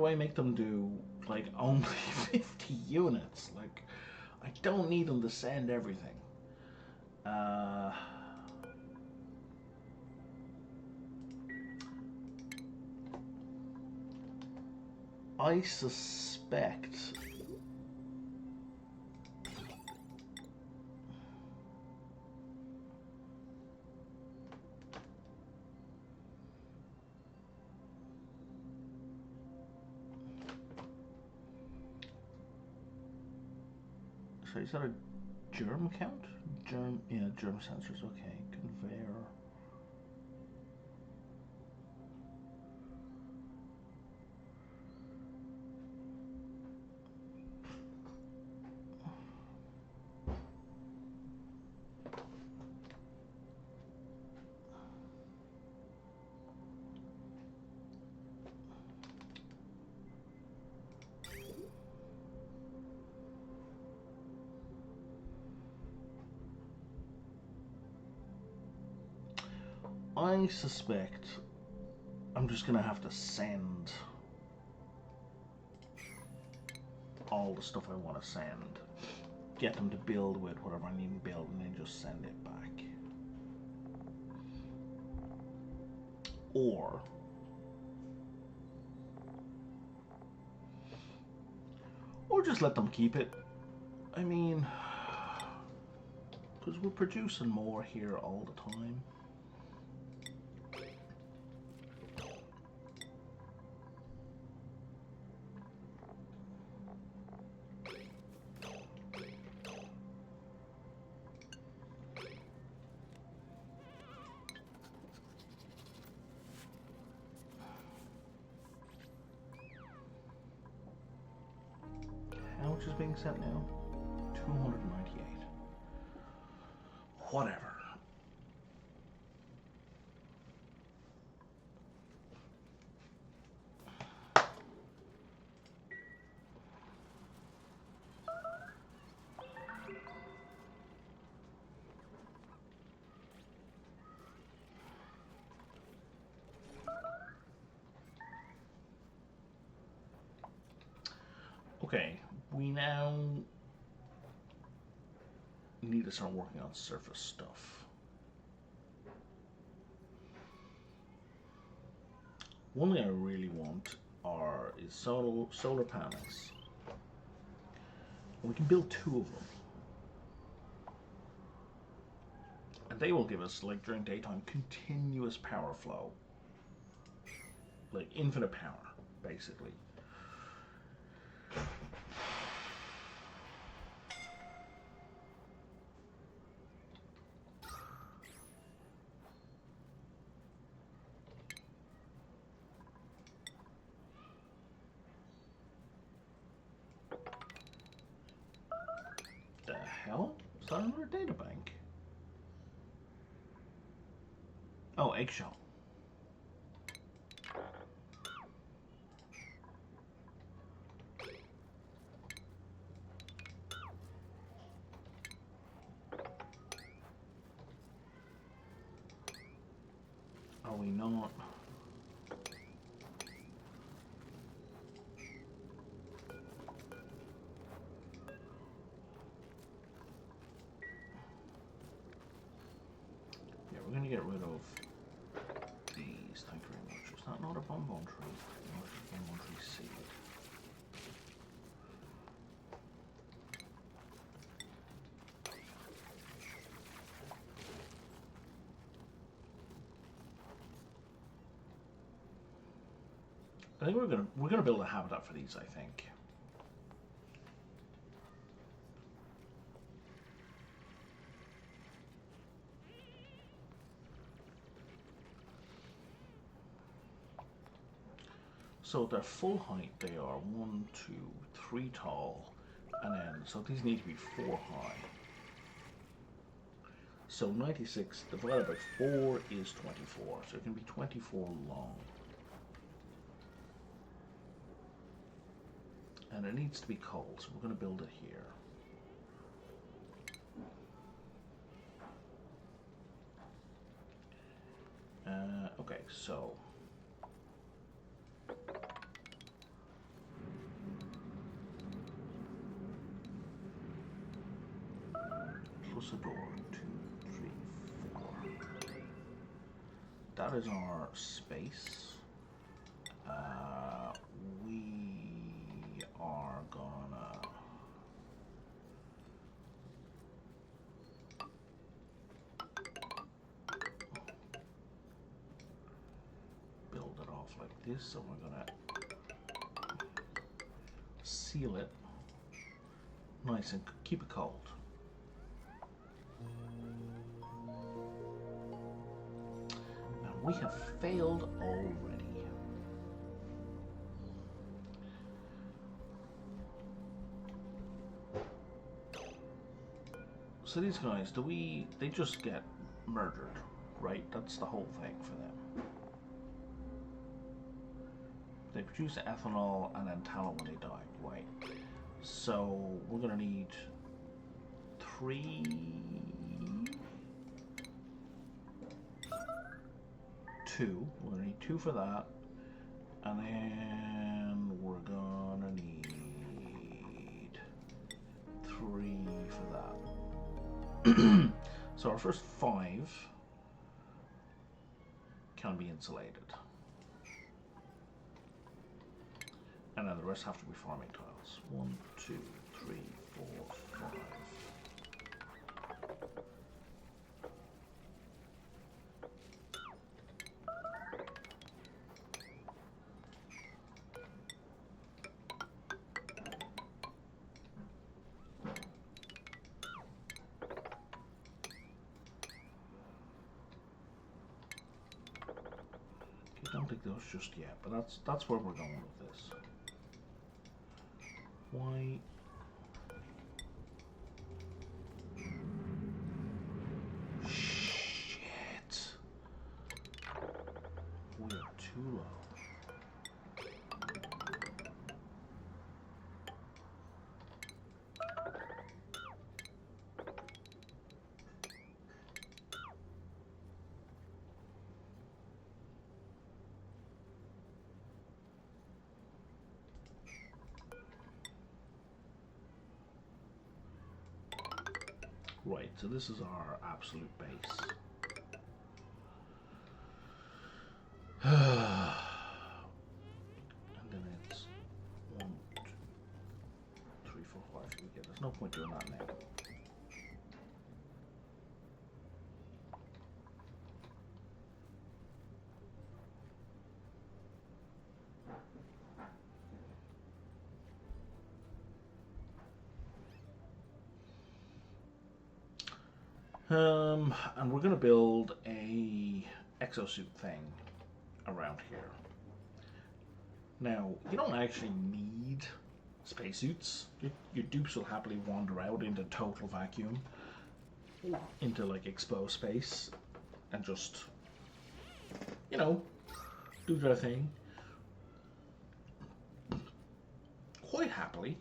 I make them do like only 50 units? Like, I don't need them to send everything. I suspect so is that a germ count? Germ sensors, okay. Conveyor. I suspect I'm just gonna have to send all the stuff I want to send, get them to build with whatever I need to build, and then just send it back. Or just let them keep it. I mean, because we're producing more here all the time. How much is being sent now? 298. Whatever. Okay, we now need to start working on surface stuff. One thing I really want is solar panels. We can build 2 of them. And they will give us, like during daytime, continuous power flow. Like infinite power, basically. The hell? Is that another data bank? Oh, eggshell. Are we not? Yeah, we're gonna get rid of these. Thank you very much. Is that not a bonbon tree? Not a bonbon tree seed. I think we're gonna build a habitat for these, I think. So their full height, they are 1, 2, 3 tall, and then so these need to be 4 high. So 96 divided by 4 is 24, so it can be 24 long. And it needs to be cold, so we're going to build it here. Okay, so plus a door, 2, 3, 4. That is our space. We are gonna build it off like this, so we're gonna seal it nice and keep it cold. And we have failed already. So these guys, they just get murdered, right? That's the whole thing for them. They produce ethanol and then tallow when they die, right? So we're gonna need 3, 2. We're gonna need 2 for that, and then we're gonna need 3 for that. So our first 5 can be insulated. And then the rest have to be farming tiles. 1, 2, 3, 4, 5. Don't take those just yet, but that's where we're going with this. Why? Shit! We are too low. Right, so this is our absolute base. And then it's 1, 2, 3, 4, 5. Okay, there's no point doing that now. And we're going to build a exosuit thing around here. Now, you don't actually need spacesuits. Your dupes will happily wander out into total vacuum, into like exposed space, and just, you know, do their thing. Quite happily.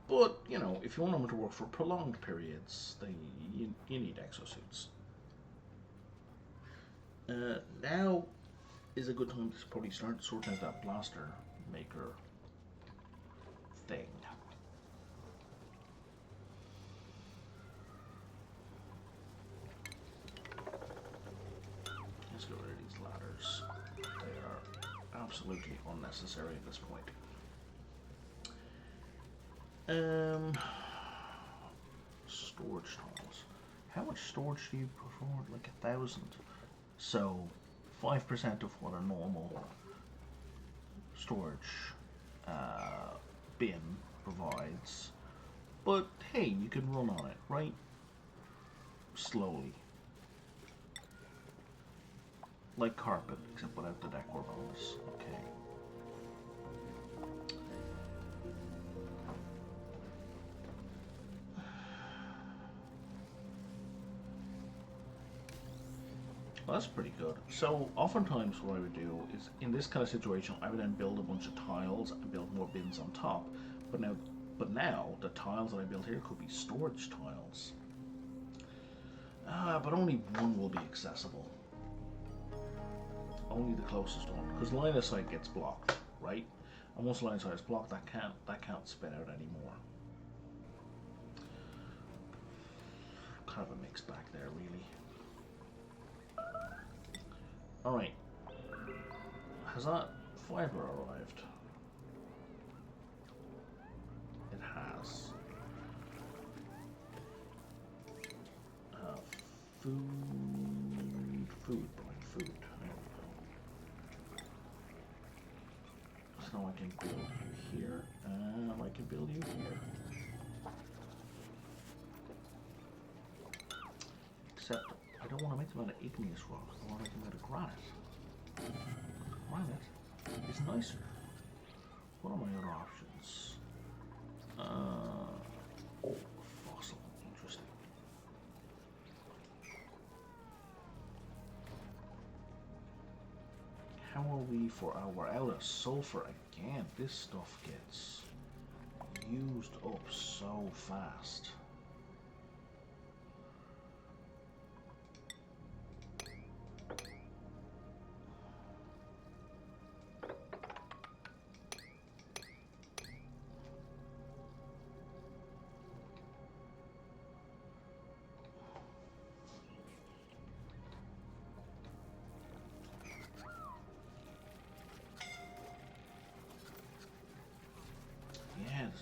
But, you know, if you want them to work for prolonged periods, then you need exosuits. Now is a good time to probably start sorting out that blaster maker thing. Let's get rid of these ladders. They are absolutely unnecessary at this point. Storage tiles. How much storage do you put forward? Like 1,000. So 5% of what a normal storage bin provides. But hey, you can run on it, right? Slowly. Like carpet, except without the decor bonus. Okay. Well, that's pretty good. So, oftentimes what I would do is, in this kind of situation, I would then build a bunch of tiles and build more bins on top. But now, the tiles that I built here could be storage tiles. But only one will be accessible. Only the closest one, because line of sight gets blocked, right? And once line of sight is blocked, that can't spit out anymore. Kind of a mixed bag there, really. Alright. Has that fiber arrived? It has. Food, food. So I can build you here, and I can build you here. Except, I don't want to make them out of igneous rock, I want to make them out of granite. Granite is nicer. What are my other options? Fossil, interesting. How are we for our out of sulfur again? This stuff gets used up so fast.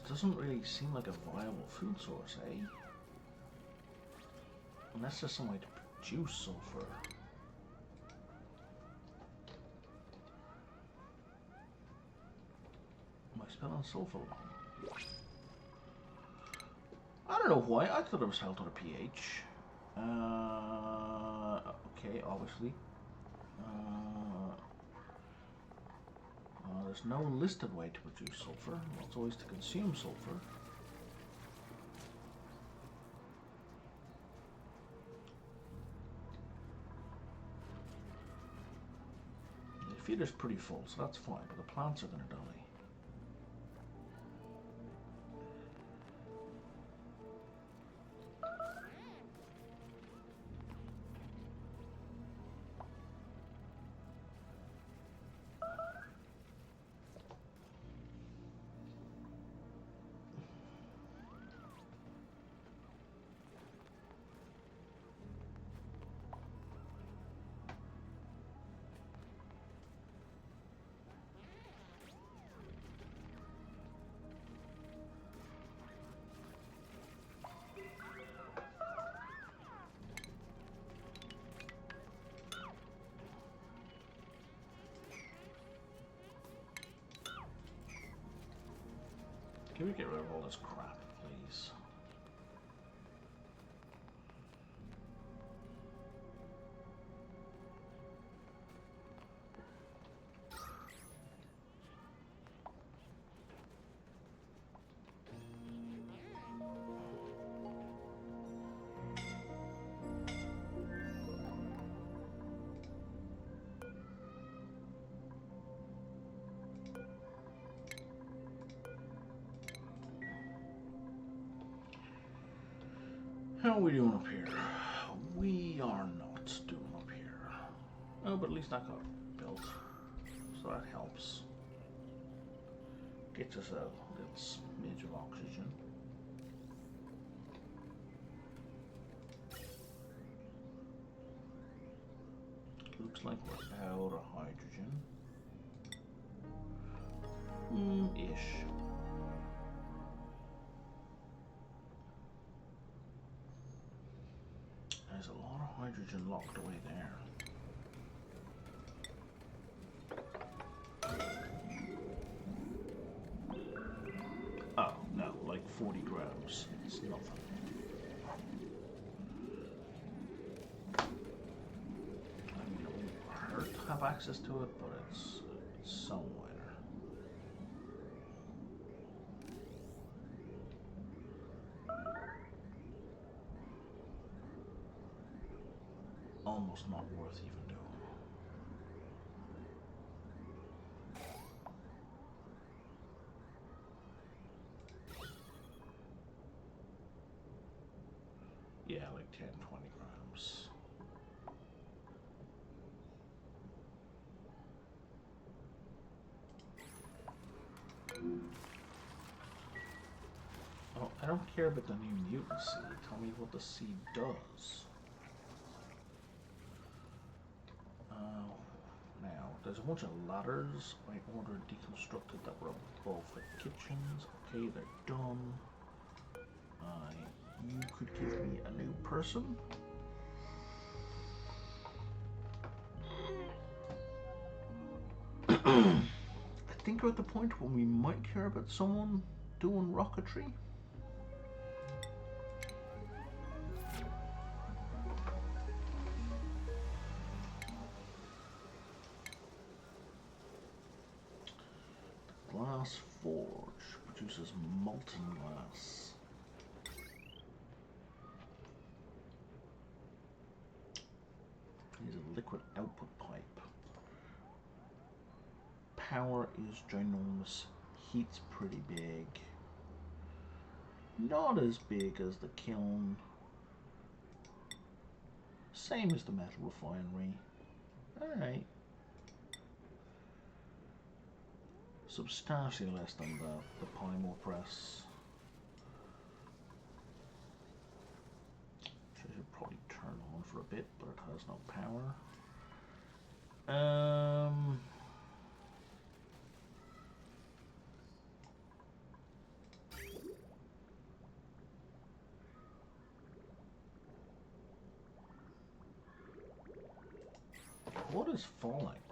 Doesn't really seem like a viable food source, eh? And that's just some way to produce sulfur. Am I spelling sulfur wrong? I don't know why. I thought it was held to the pH. Okay, obviously. There's no listed way to produce sulfur. Well, it's always to consume sulfur. feeder's pretty full, so that's fine, but the plants are going to die. Can we get rid of all this crap, please? How are we doing up here? We are not doing up here. Oh, but at least that got built. So that helps. Gets us a little smidge of oxygen. Looks like we're out of hydrogen. Ish. There's a lot of hydrogen locked away there. Oh, no, like 40 grams. It's nothing. I mean, it won't hurt to have access to it, but it's somewhere. Almost not worth even doing. Yeah, like 10, 20 grams. Oh, I don't care about the new mutant seed. Tell me what the seed does. Now, there's a bunch of ladders I ordered deconstructed that were above the kitchens. Okay, they're done. You could give me a new person. I think we're at the point when we might care about someone doing rocketry. Glass forge produces molten glass. Here's a liquid output pipe. Power is ginormous. Heat's pretty big. Not as big as the kiln. Same as the metal refinery. Alright. Substantially less than the polymer press. Which I should probably turn on for a bit, but it has no power. What is falling?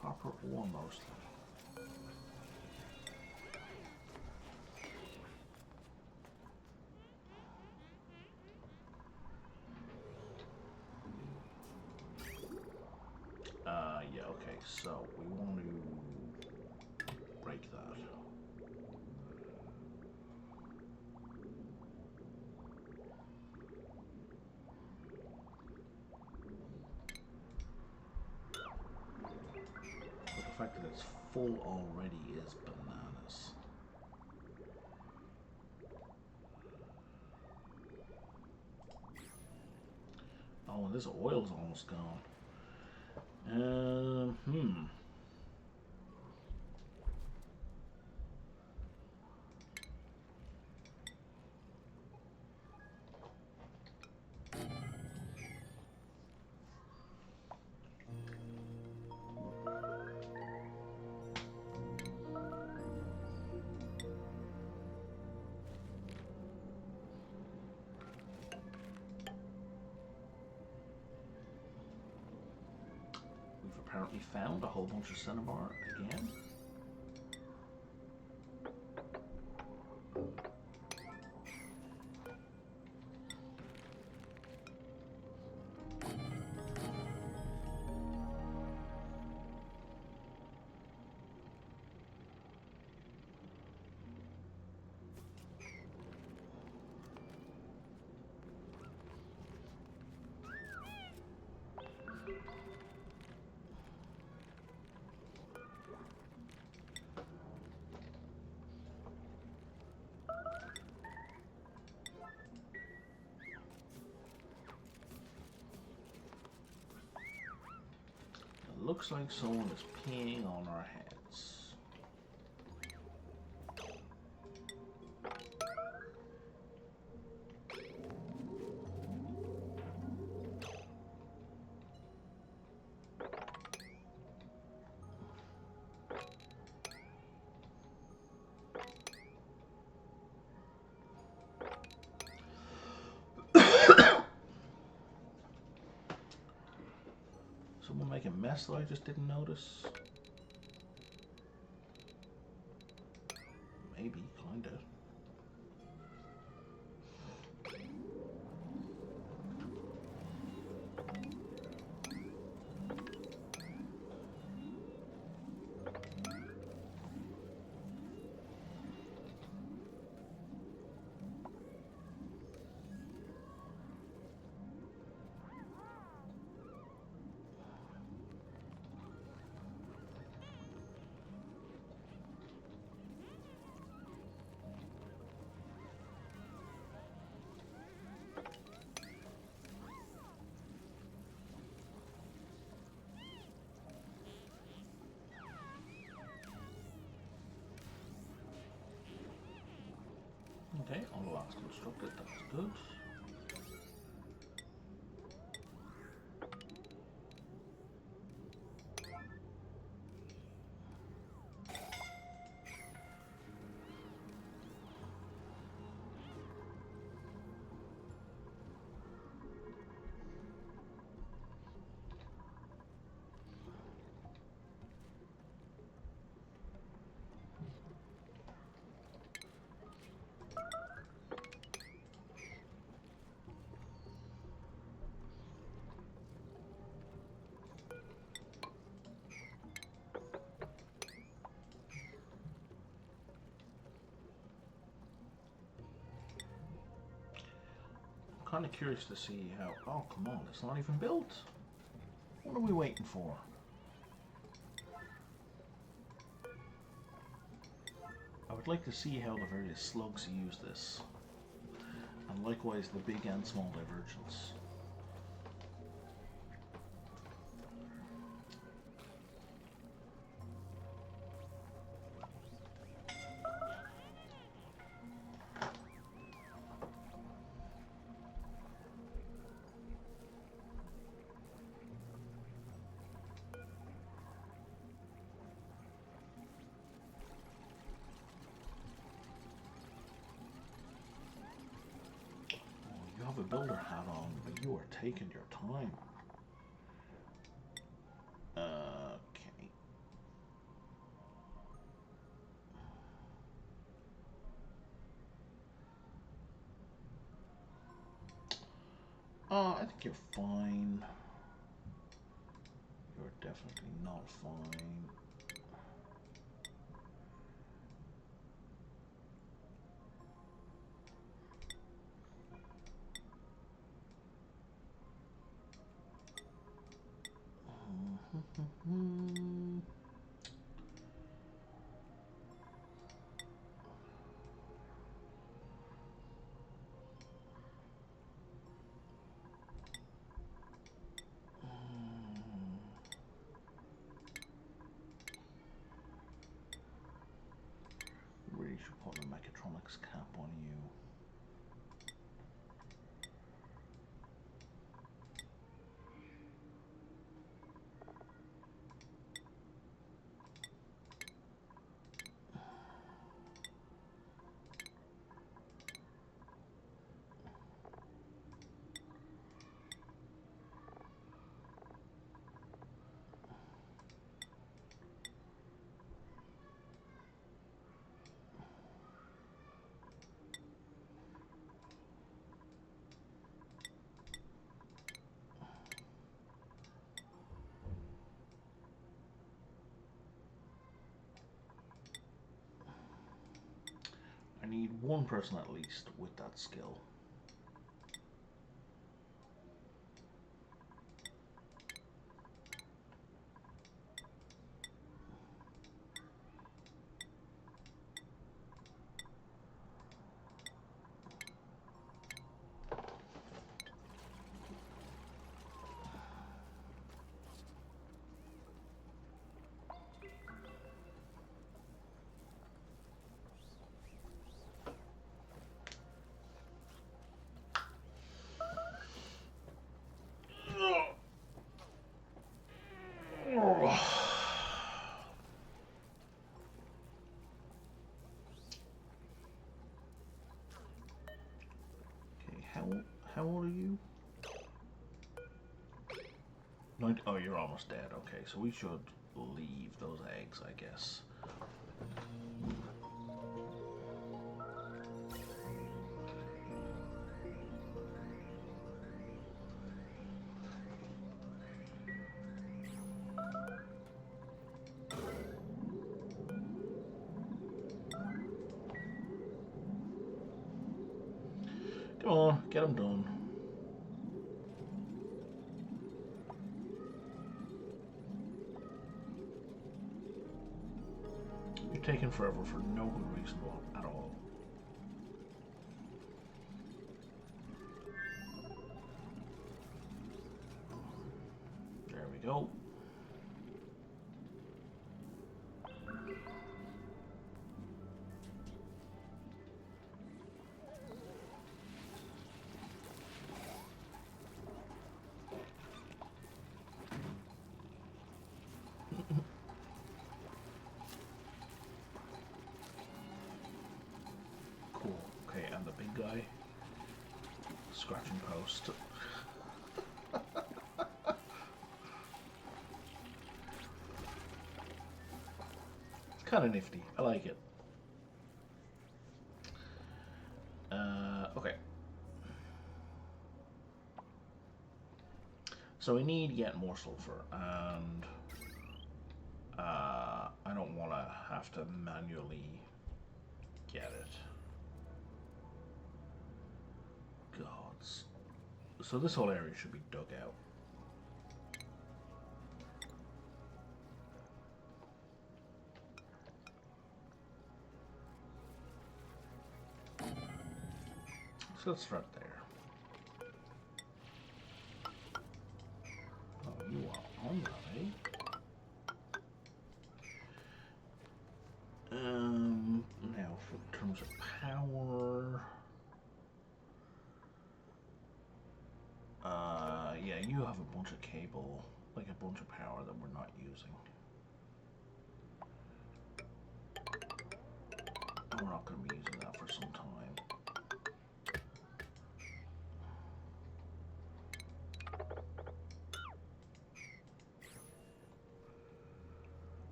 Copper ore mostly. Yeah, okay, so we want to break that. fact that it's full already is bananas. Oh, and this oil's almost gone. Apparently found a whole bunch of cinnabar again. Looks like someone is peeing on our heads. Someone make a mess that I just didn't notice? Maybe, kinda. Okay, all locks constructed, that's good. Kind of curious to see how. Oh, come on, it's not even built. What are we waiting for? I would like to see how the various slugs use this, and likewise the big and small divergence. A builder hat on, but you are taking your time. Okay. I think you're fine. You're definitely not fine. should put the mechatronics cap on you. I need one person at least with that skill. How old are you? Oh, you're almost dead. Okay, so we should leave those eggs, I guess. Come on, get them done. You're taking forever for no good reason at all. There we go. Cool. Okay, and the big guy. Scratching post. It's kind of nifty. I like it. Okay. So we need yet more sulfur, and I don't want to have to manually get it. Gods. So this whole area should be dug out. So let's start there. Oh, you are on that, eh? Now, in terms of power, yeah, you have a bunch of cable, like a bunch of power that we're not using. And we're not going to be using that for some time.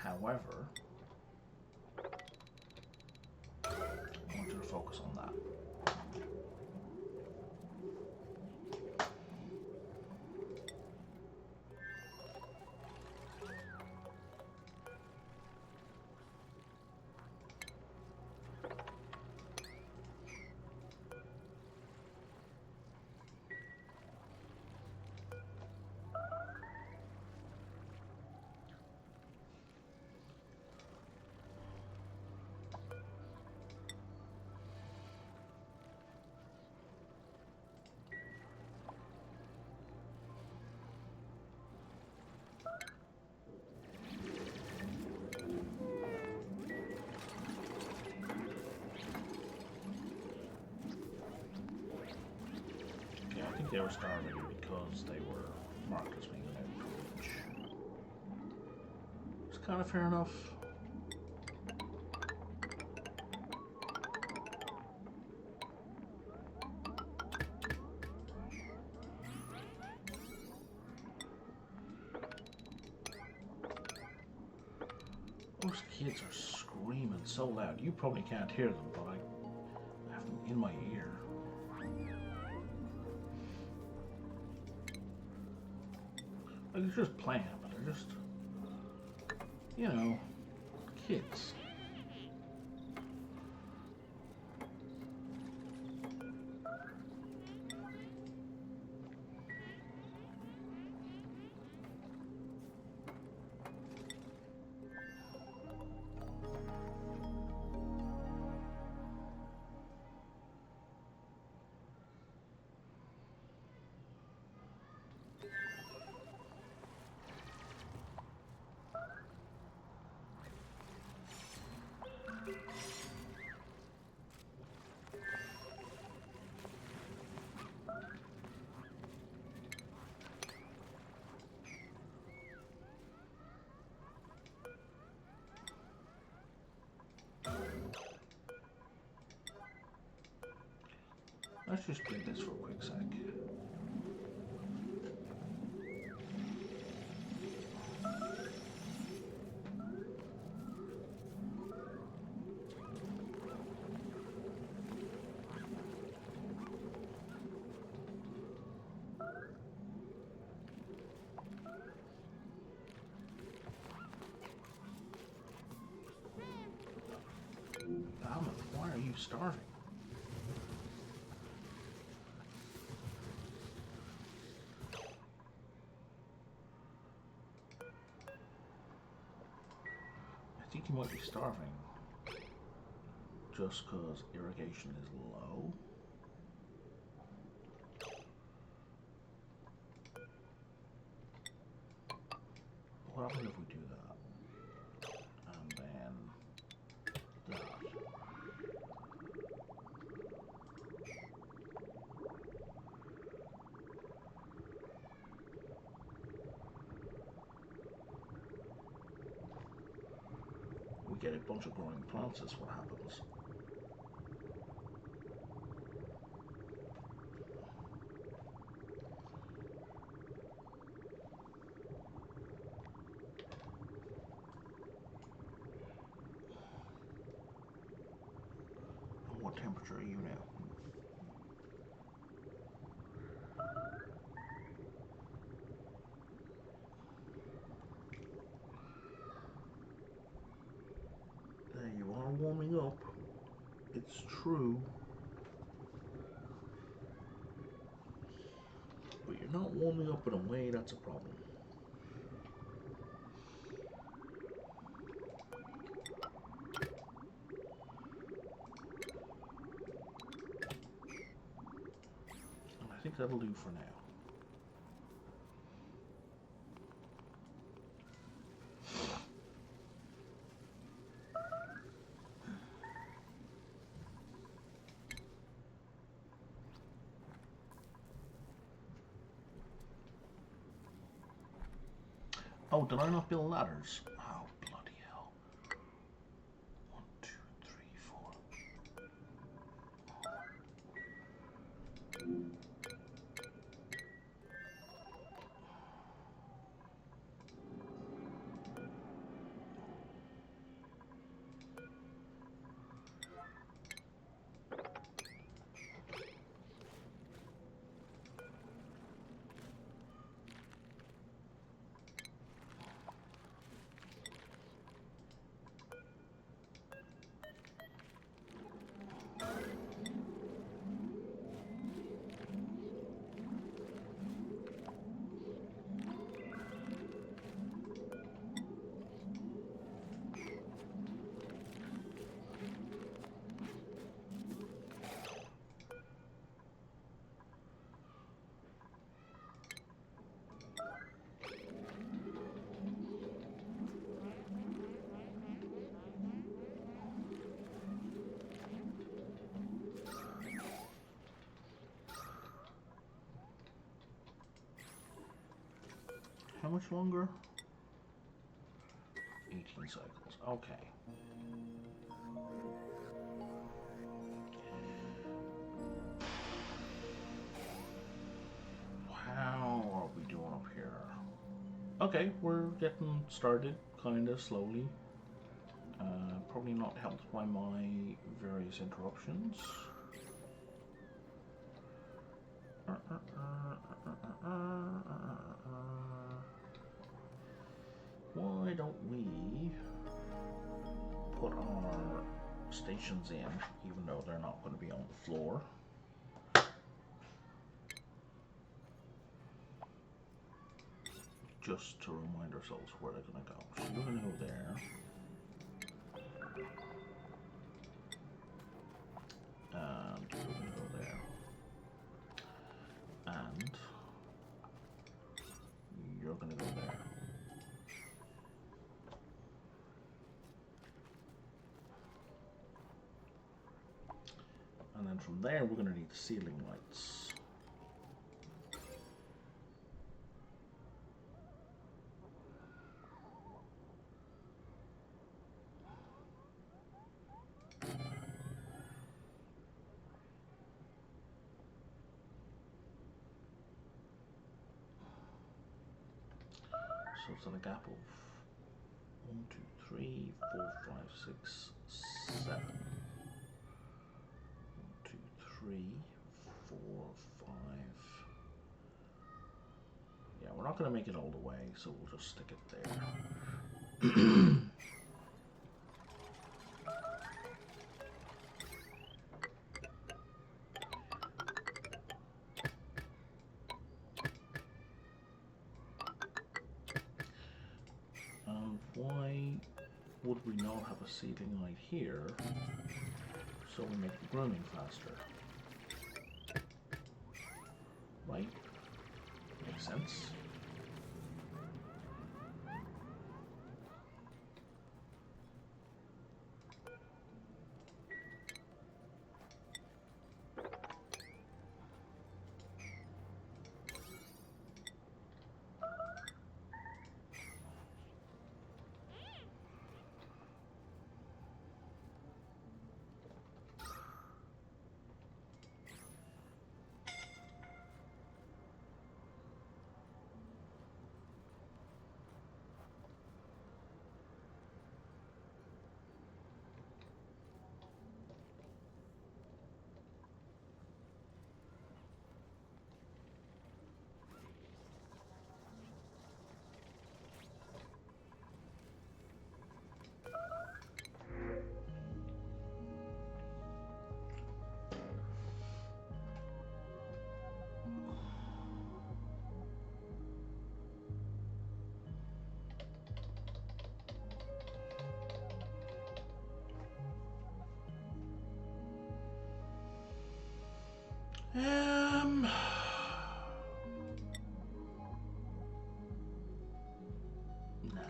However, I want you to focus on that. think they were starving because they were marked as being outrage. It's kind of fair enough. Those kids are screaming so loud. You probably can't hear them, but I have them in my ear. Like, they're just playing, but they're just, you know, kids. Let's just do this for a quick sec. Alma, why are you starving? I think you might be starving just because irrigation is low. What happens if we do that? And then that. We get a bunch of growing plants, is what happens. What temperature are you now? There you are, warming up. It's true. But you're not warming up in a way that's a problem. And I think that'll do for now. Oh, did I not build ladders? Oh, bloody hell. 1, 2, 3, 4. how much longer? 18 cycles. Okay. How are we doing up here? Okay, we're getting started kind of slowly. Probably not helped by my various interruptions. Why don't we put our stations in, even though they're not going to be on the floor? Just to remind ourselves where they're going to go. So you're going to go there. And you're going to go there. And you're going to go there. And then from there, we're going to need the ceiling lights. So it's at a gap of 1, 2, 3, 4, 5, 6, 7. 1, 2, 3, 4, 5. Yeah, we're not going to make it all the way, so we'll just stick it there. Why would we not have a ceiling light here so we make the grooming faster? Right? Makes sense. Nah.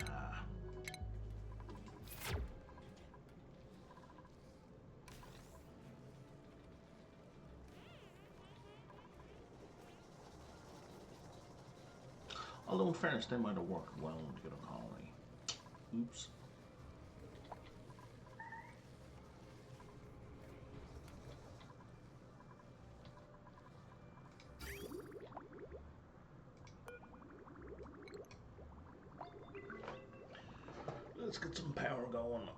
Although in fairness, they might have worked well in the other colony. Oops. Let's get some power going.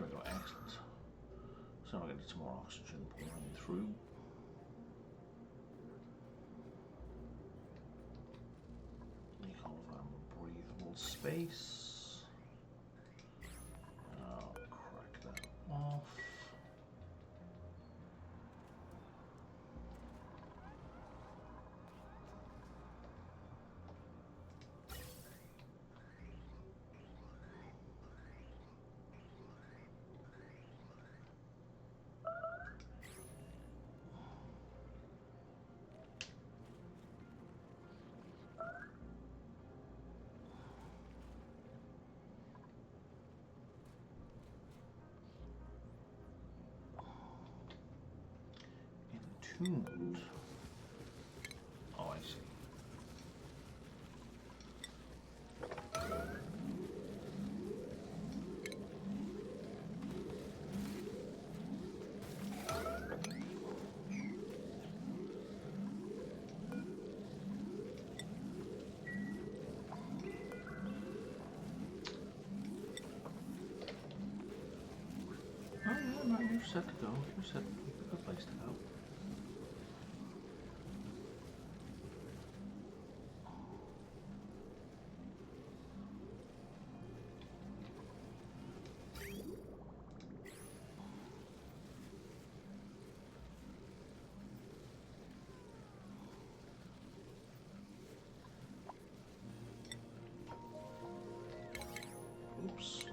we go, excellent. So now we're going to get some more oxygen pouring through. Breathable space. I'll crack that off. Entombed. Oh, I see. Oh yeah, no, you're set to go. You're set. Good place to go. Oops.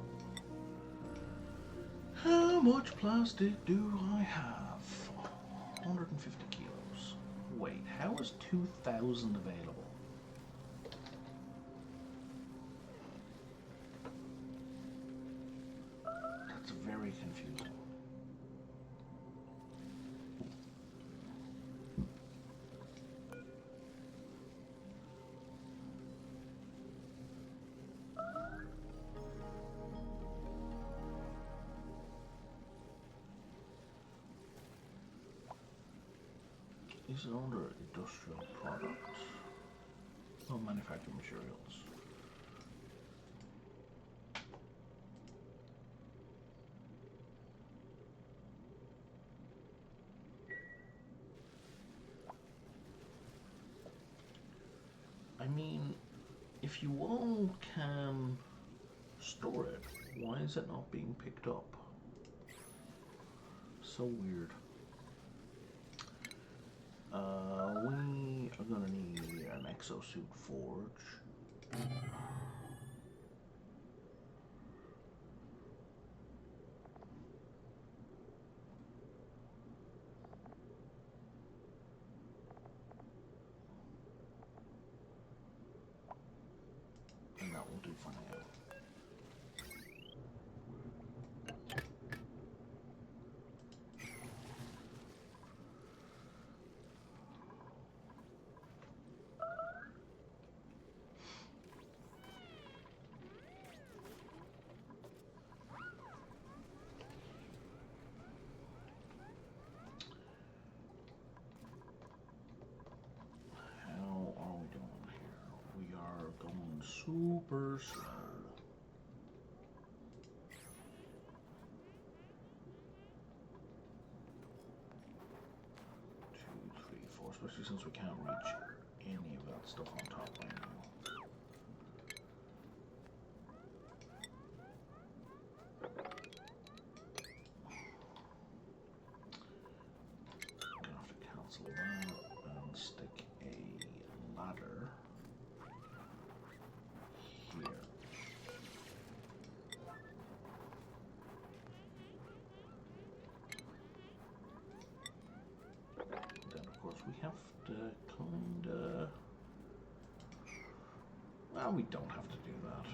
How much plastic do I have? 150 kilos. Wait, how is 2,000 available? That's very confusing. Is it under industrial products? Oh, manufacturing materials. I mean, if you all can store it, why is it not being picked up? So weird. We are gonna need an exosuit forge. And that will do for now. Super slow. 2, 3, 4, especially since we can't reach any of that stuff on top right now. I'm gonna have to cancel that and stick a ladder here. Then of course we have to kinda... Well, we don't have to do that.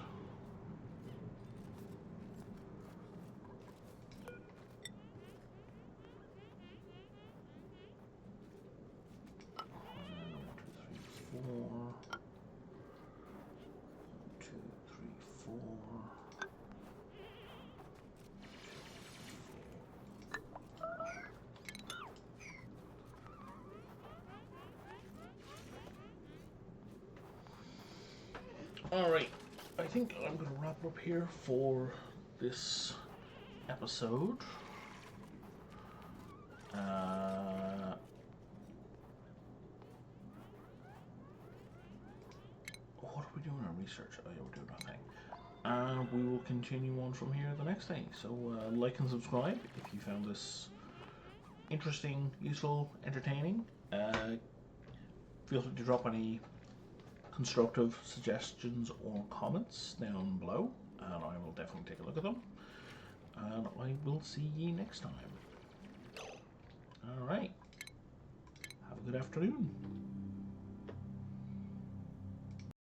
Alright, I think I'm going to wrap up here for this episode. What are we doing on research? Oh yeah, we're doing nothing. We will continue on from here the next day. So like and subscribe if you found this interesting, useful, entertaining. Feel free to drop any constructive suggestions or comments down below, and I will definitely take a look at them. And I will see you next time. Alright. Have a good afternoon.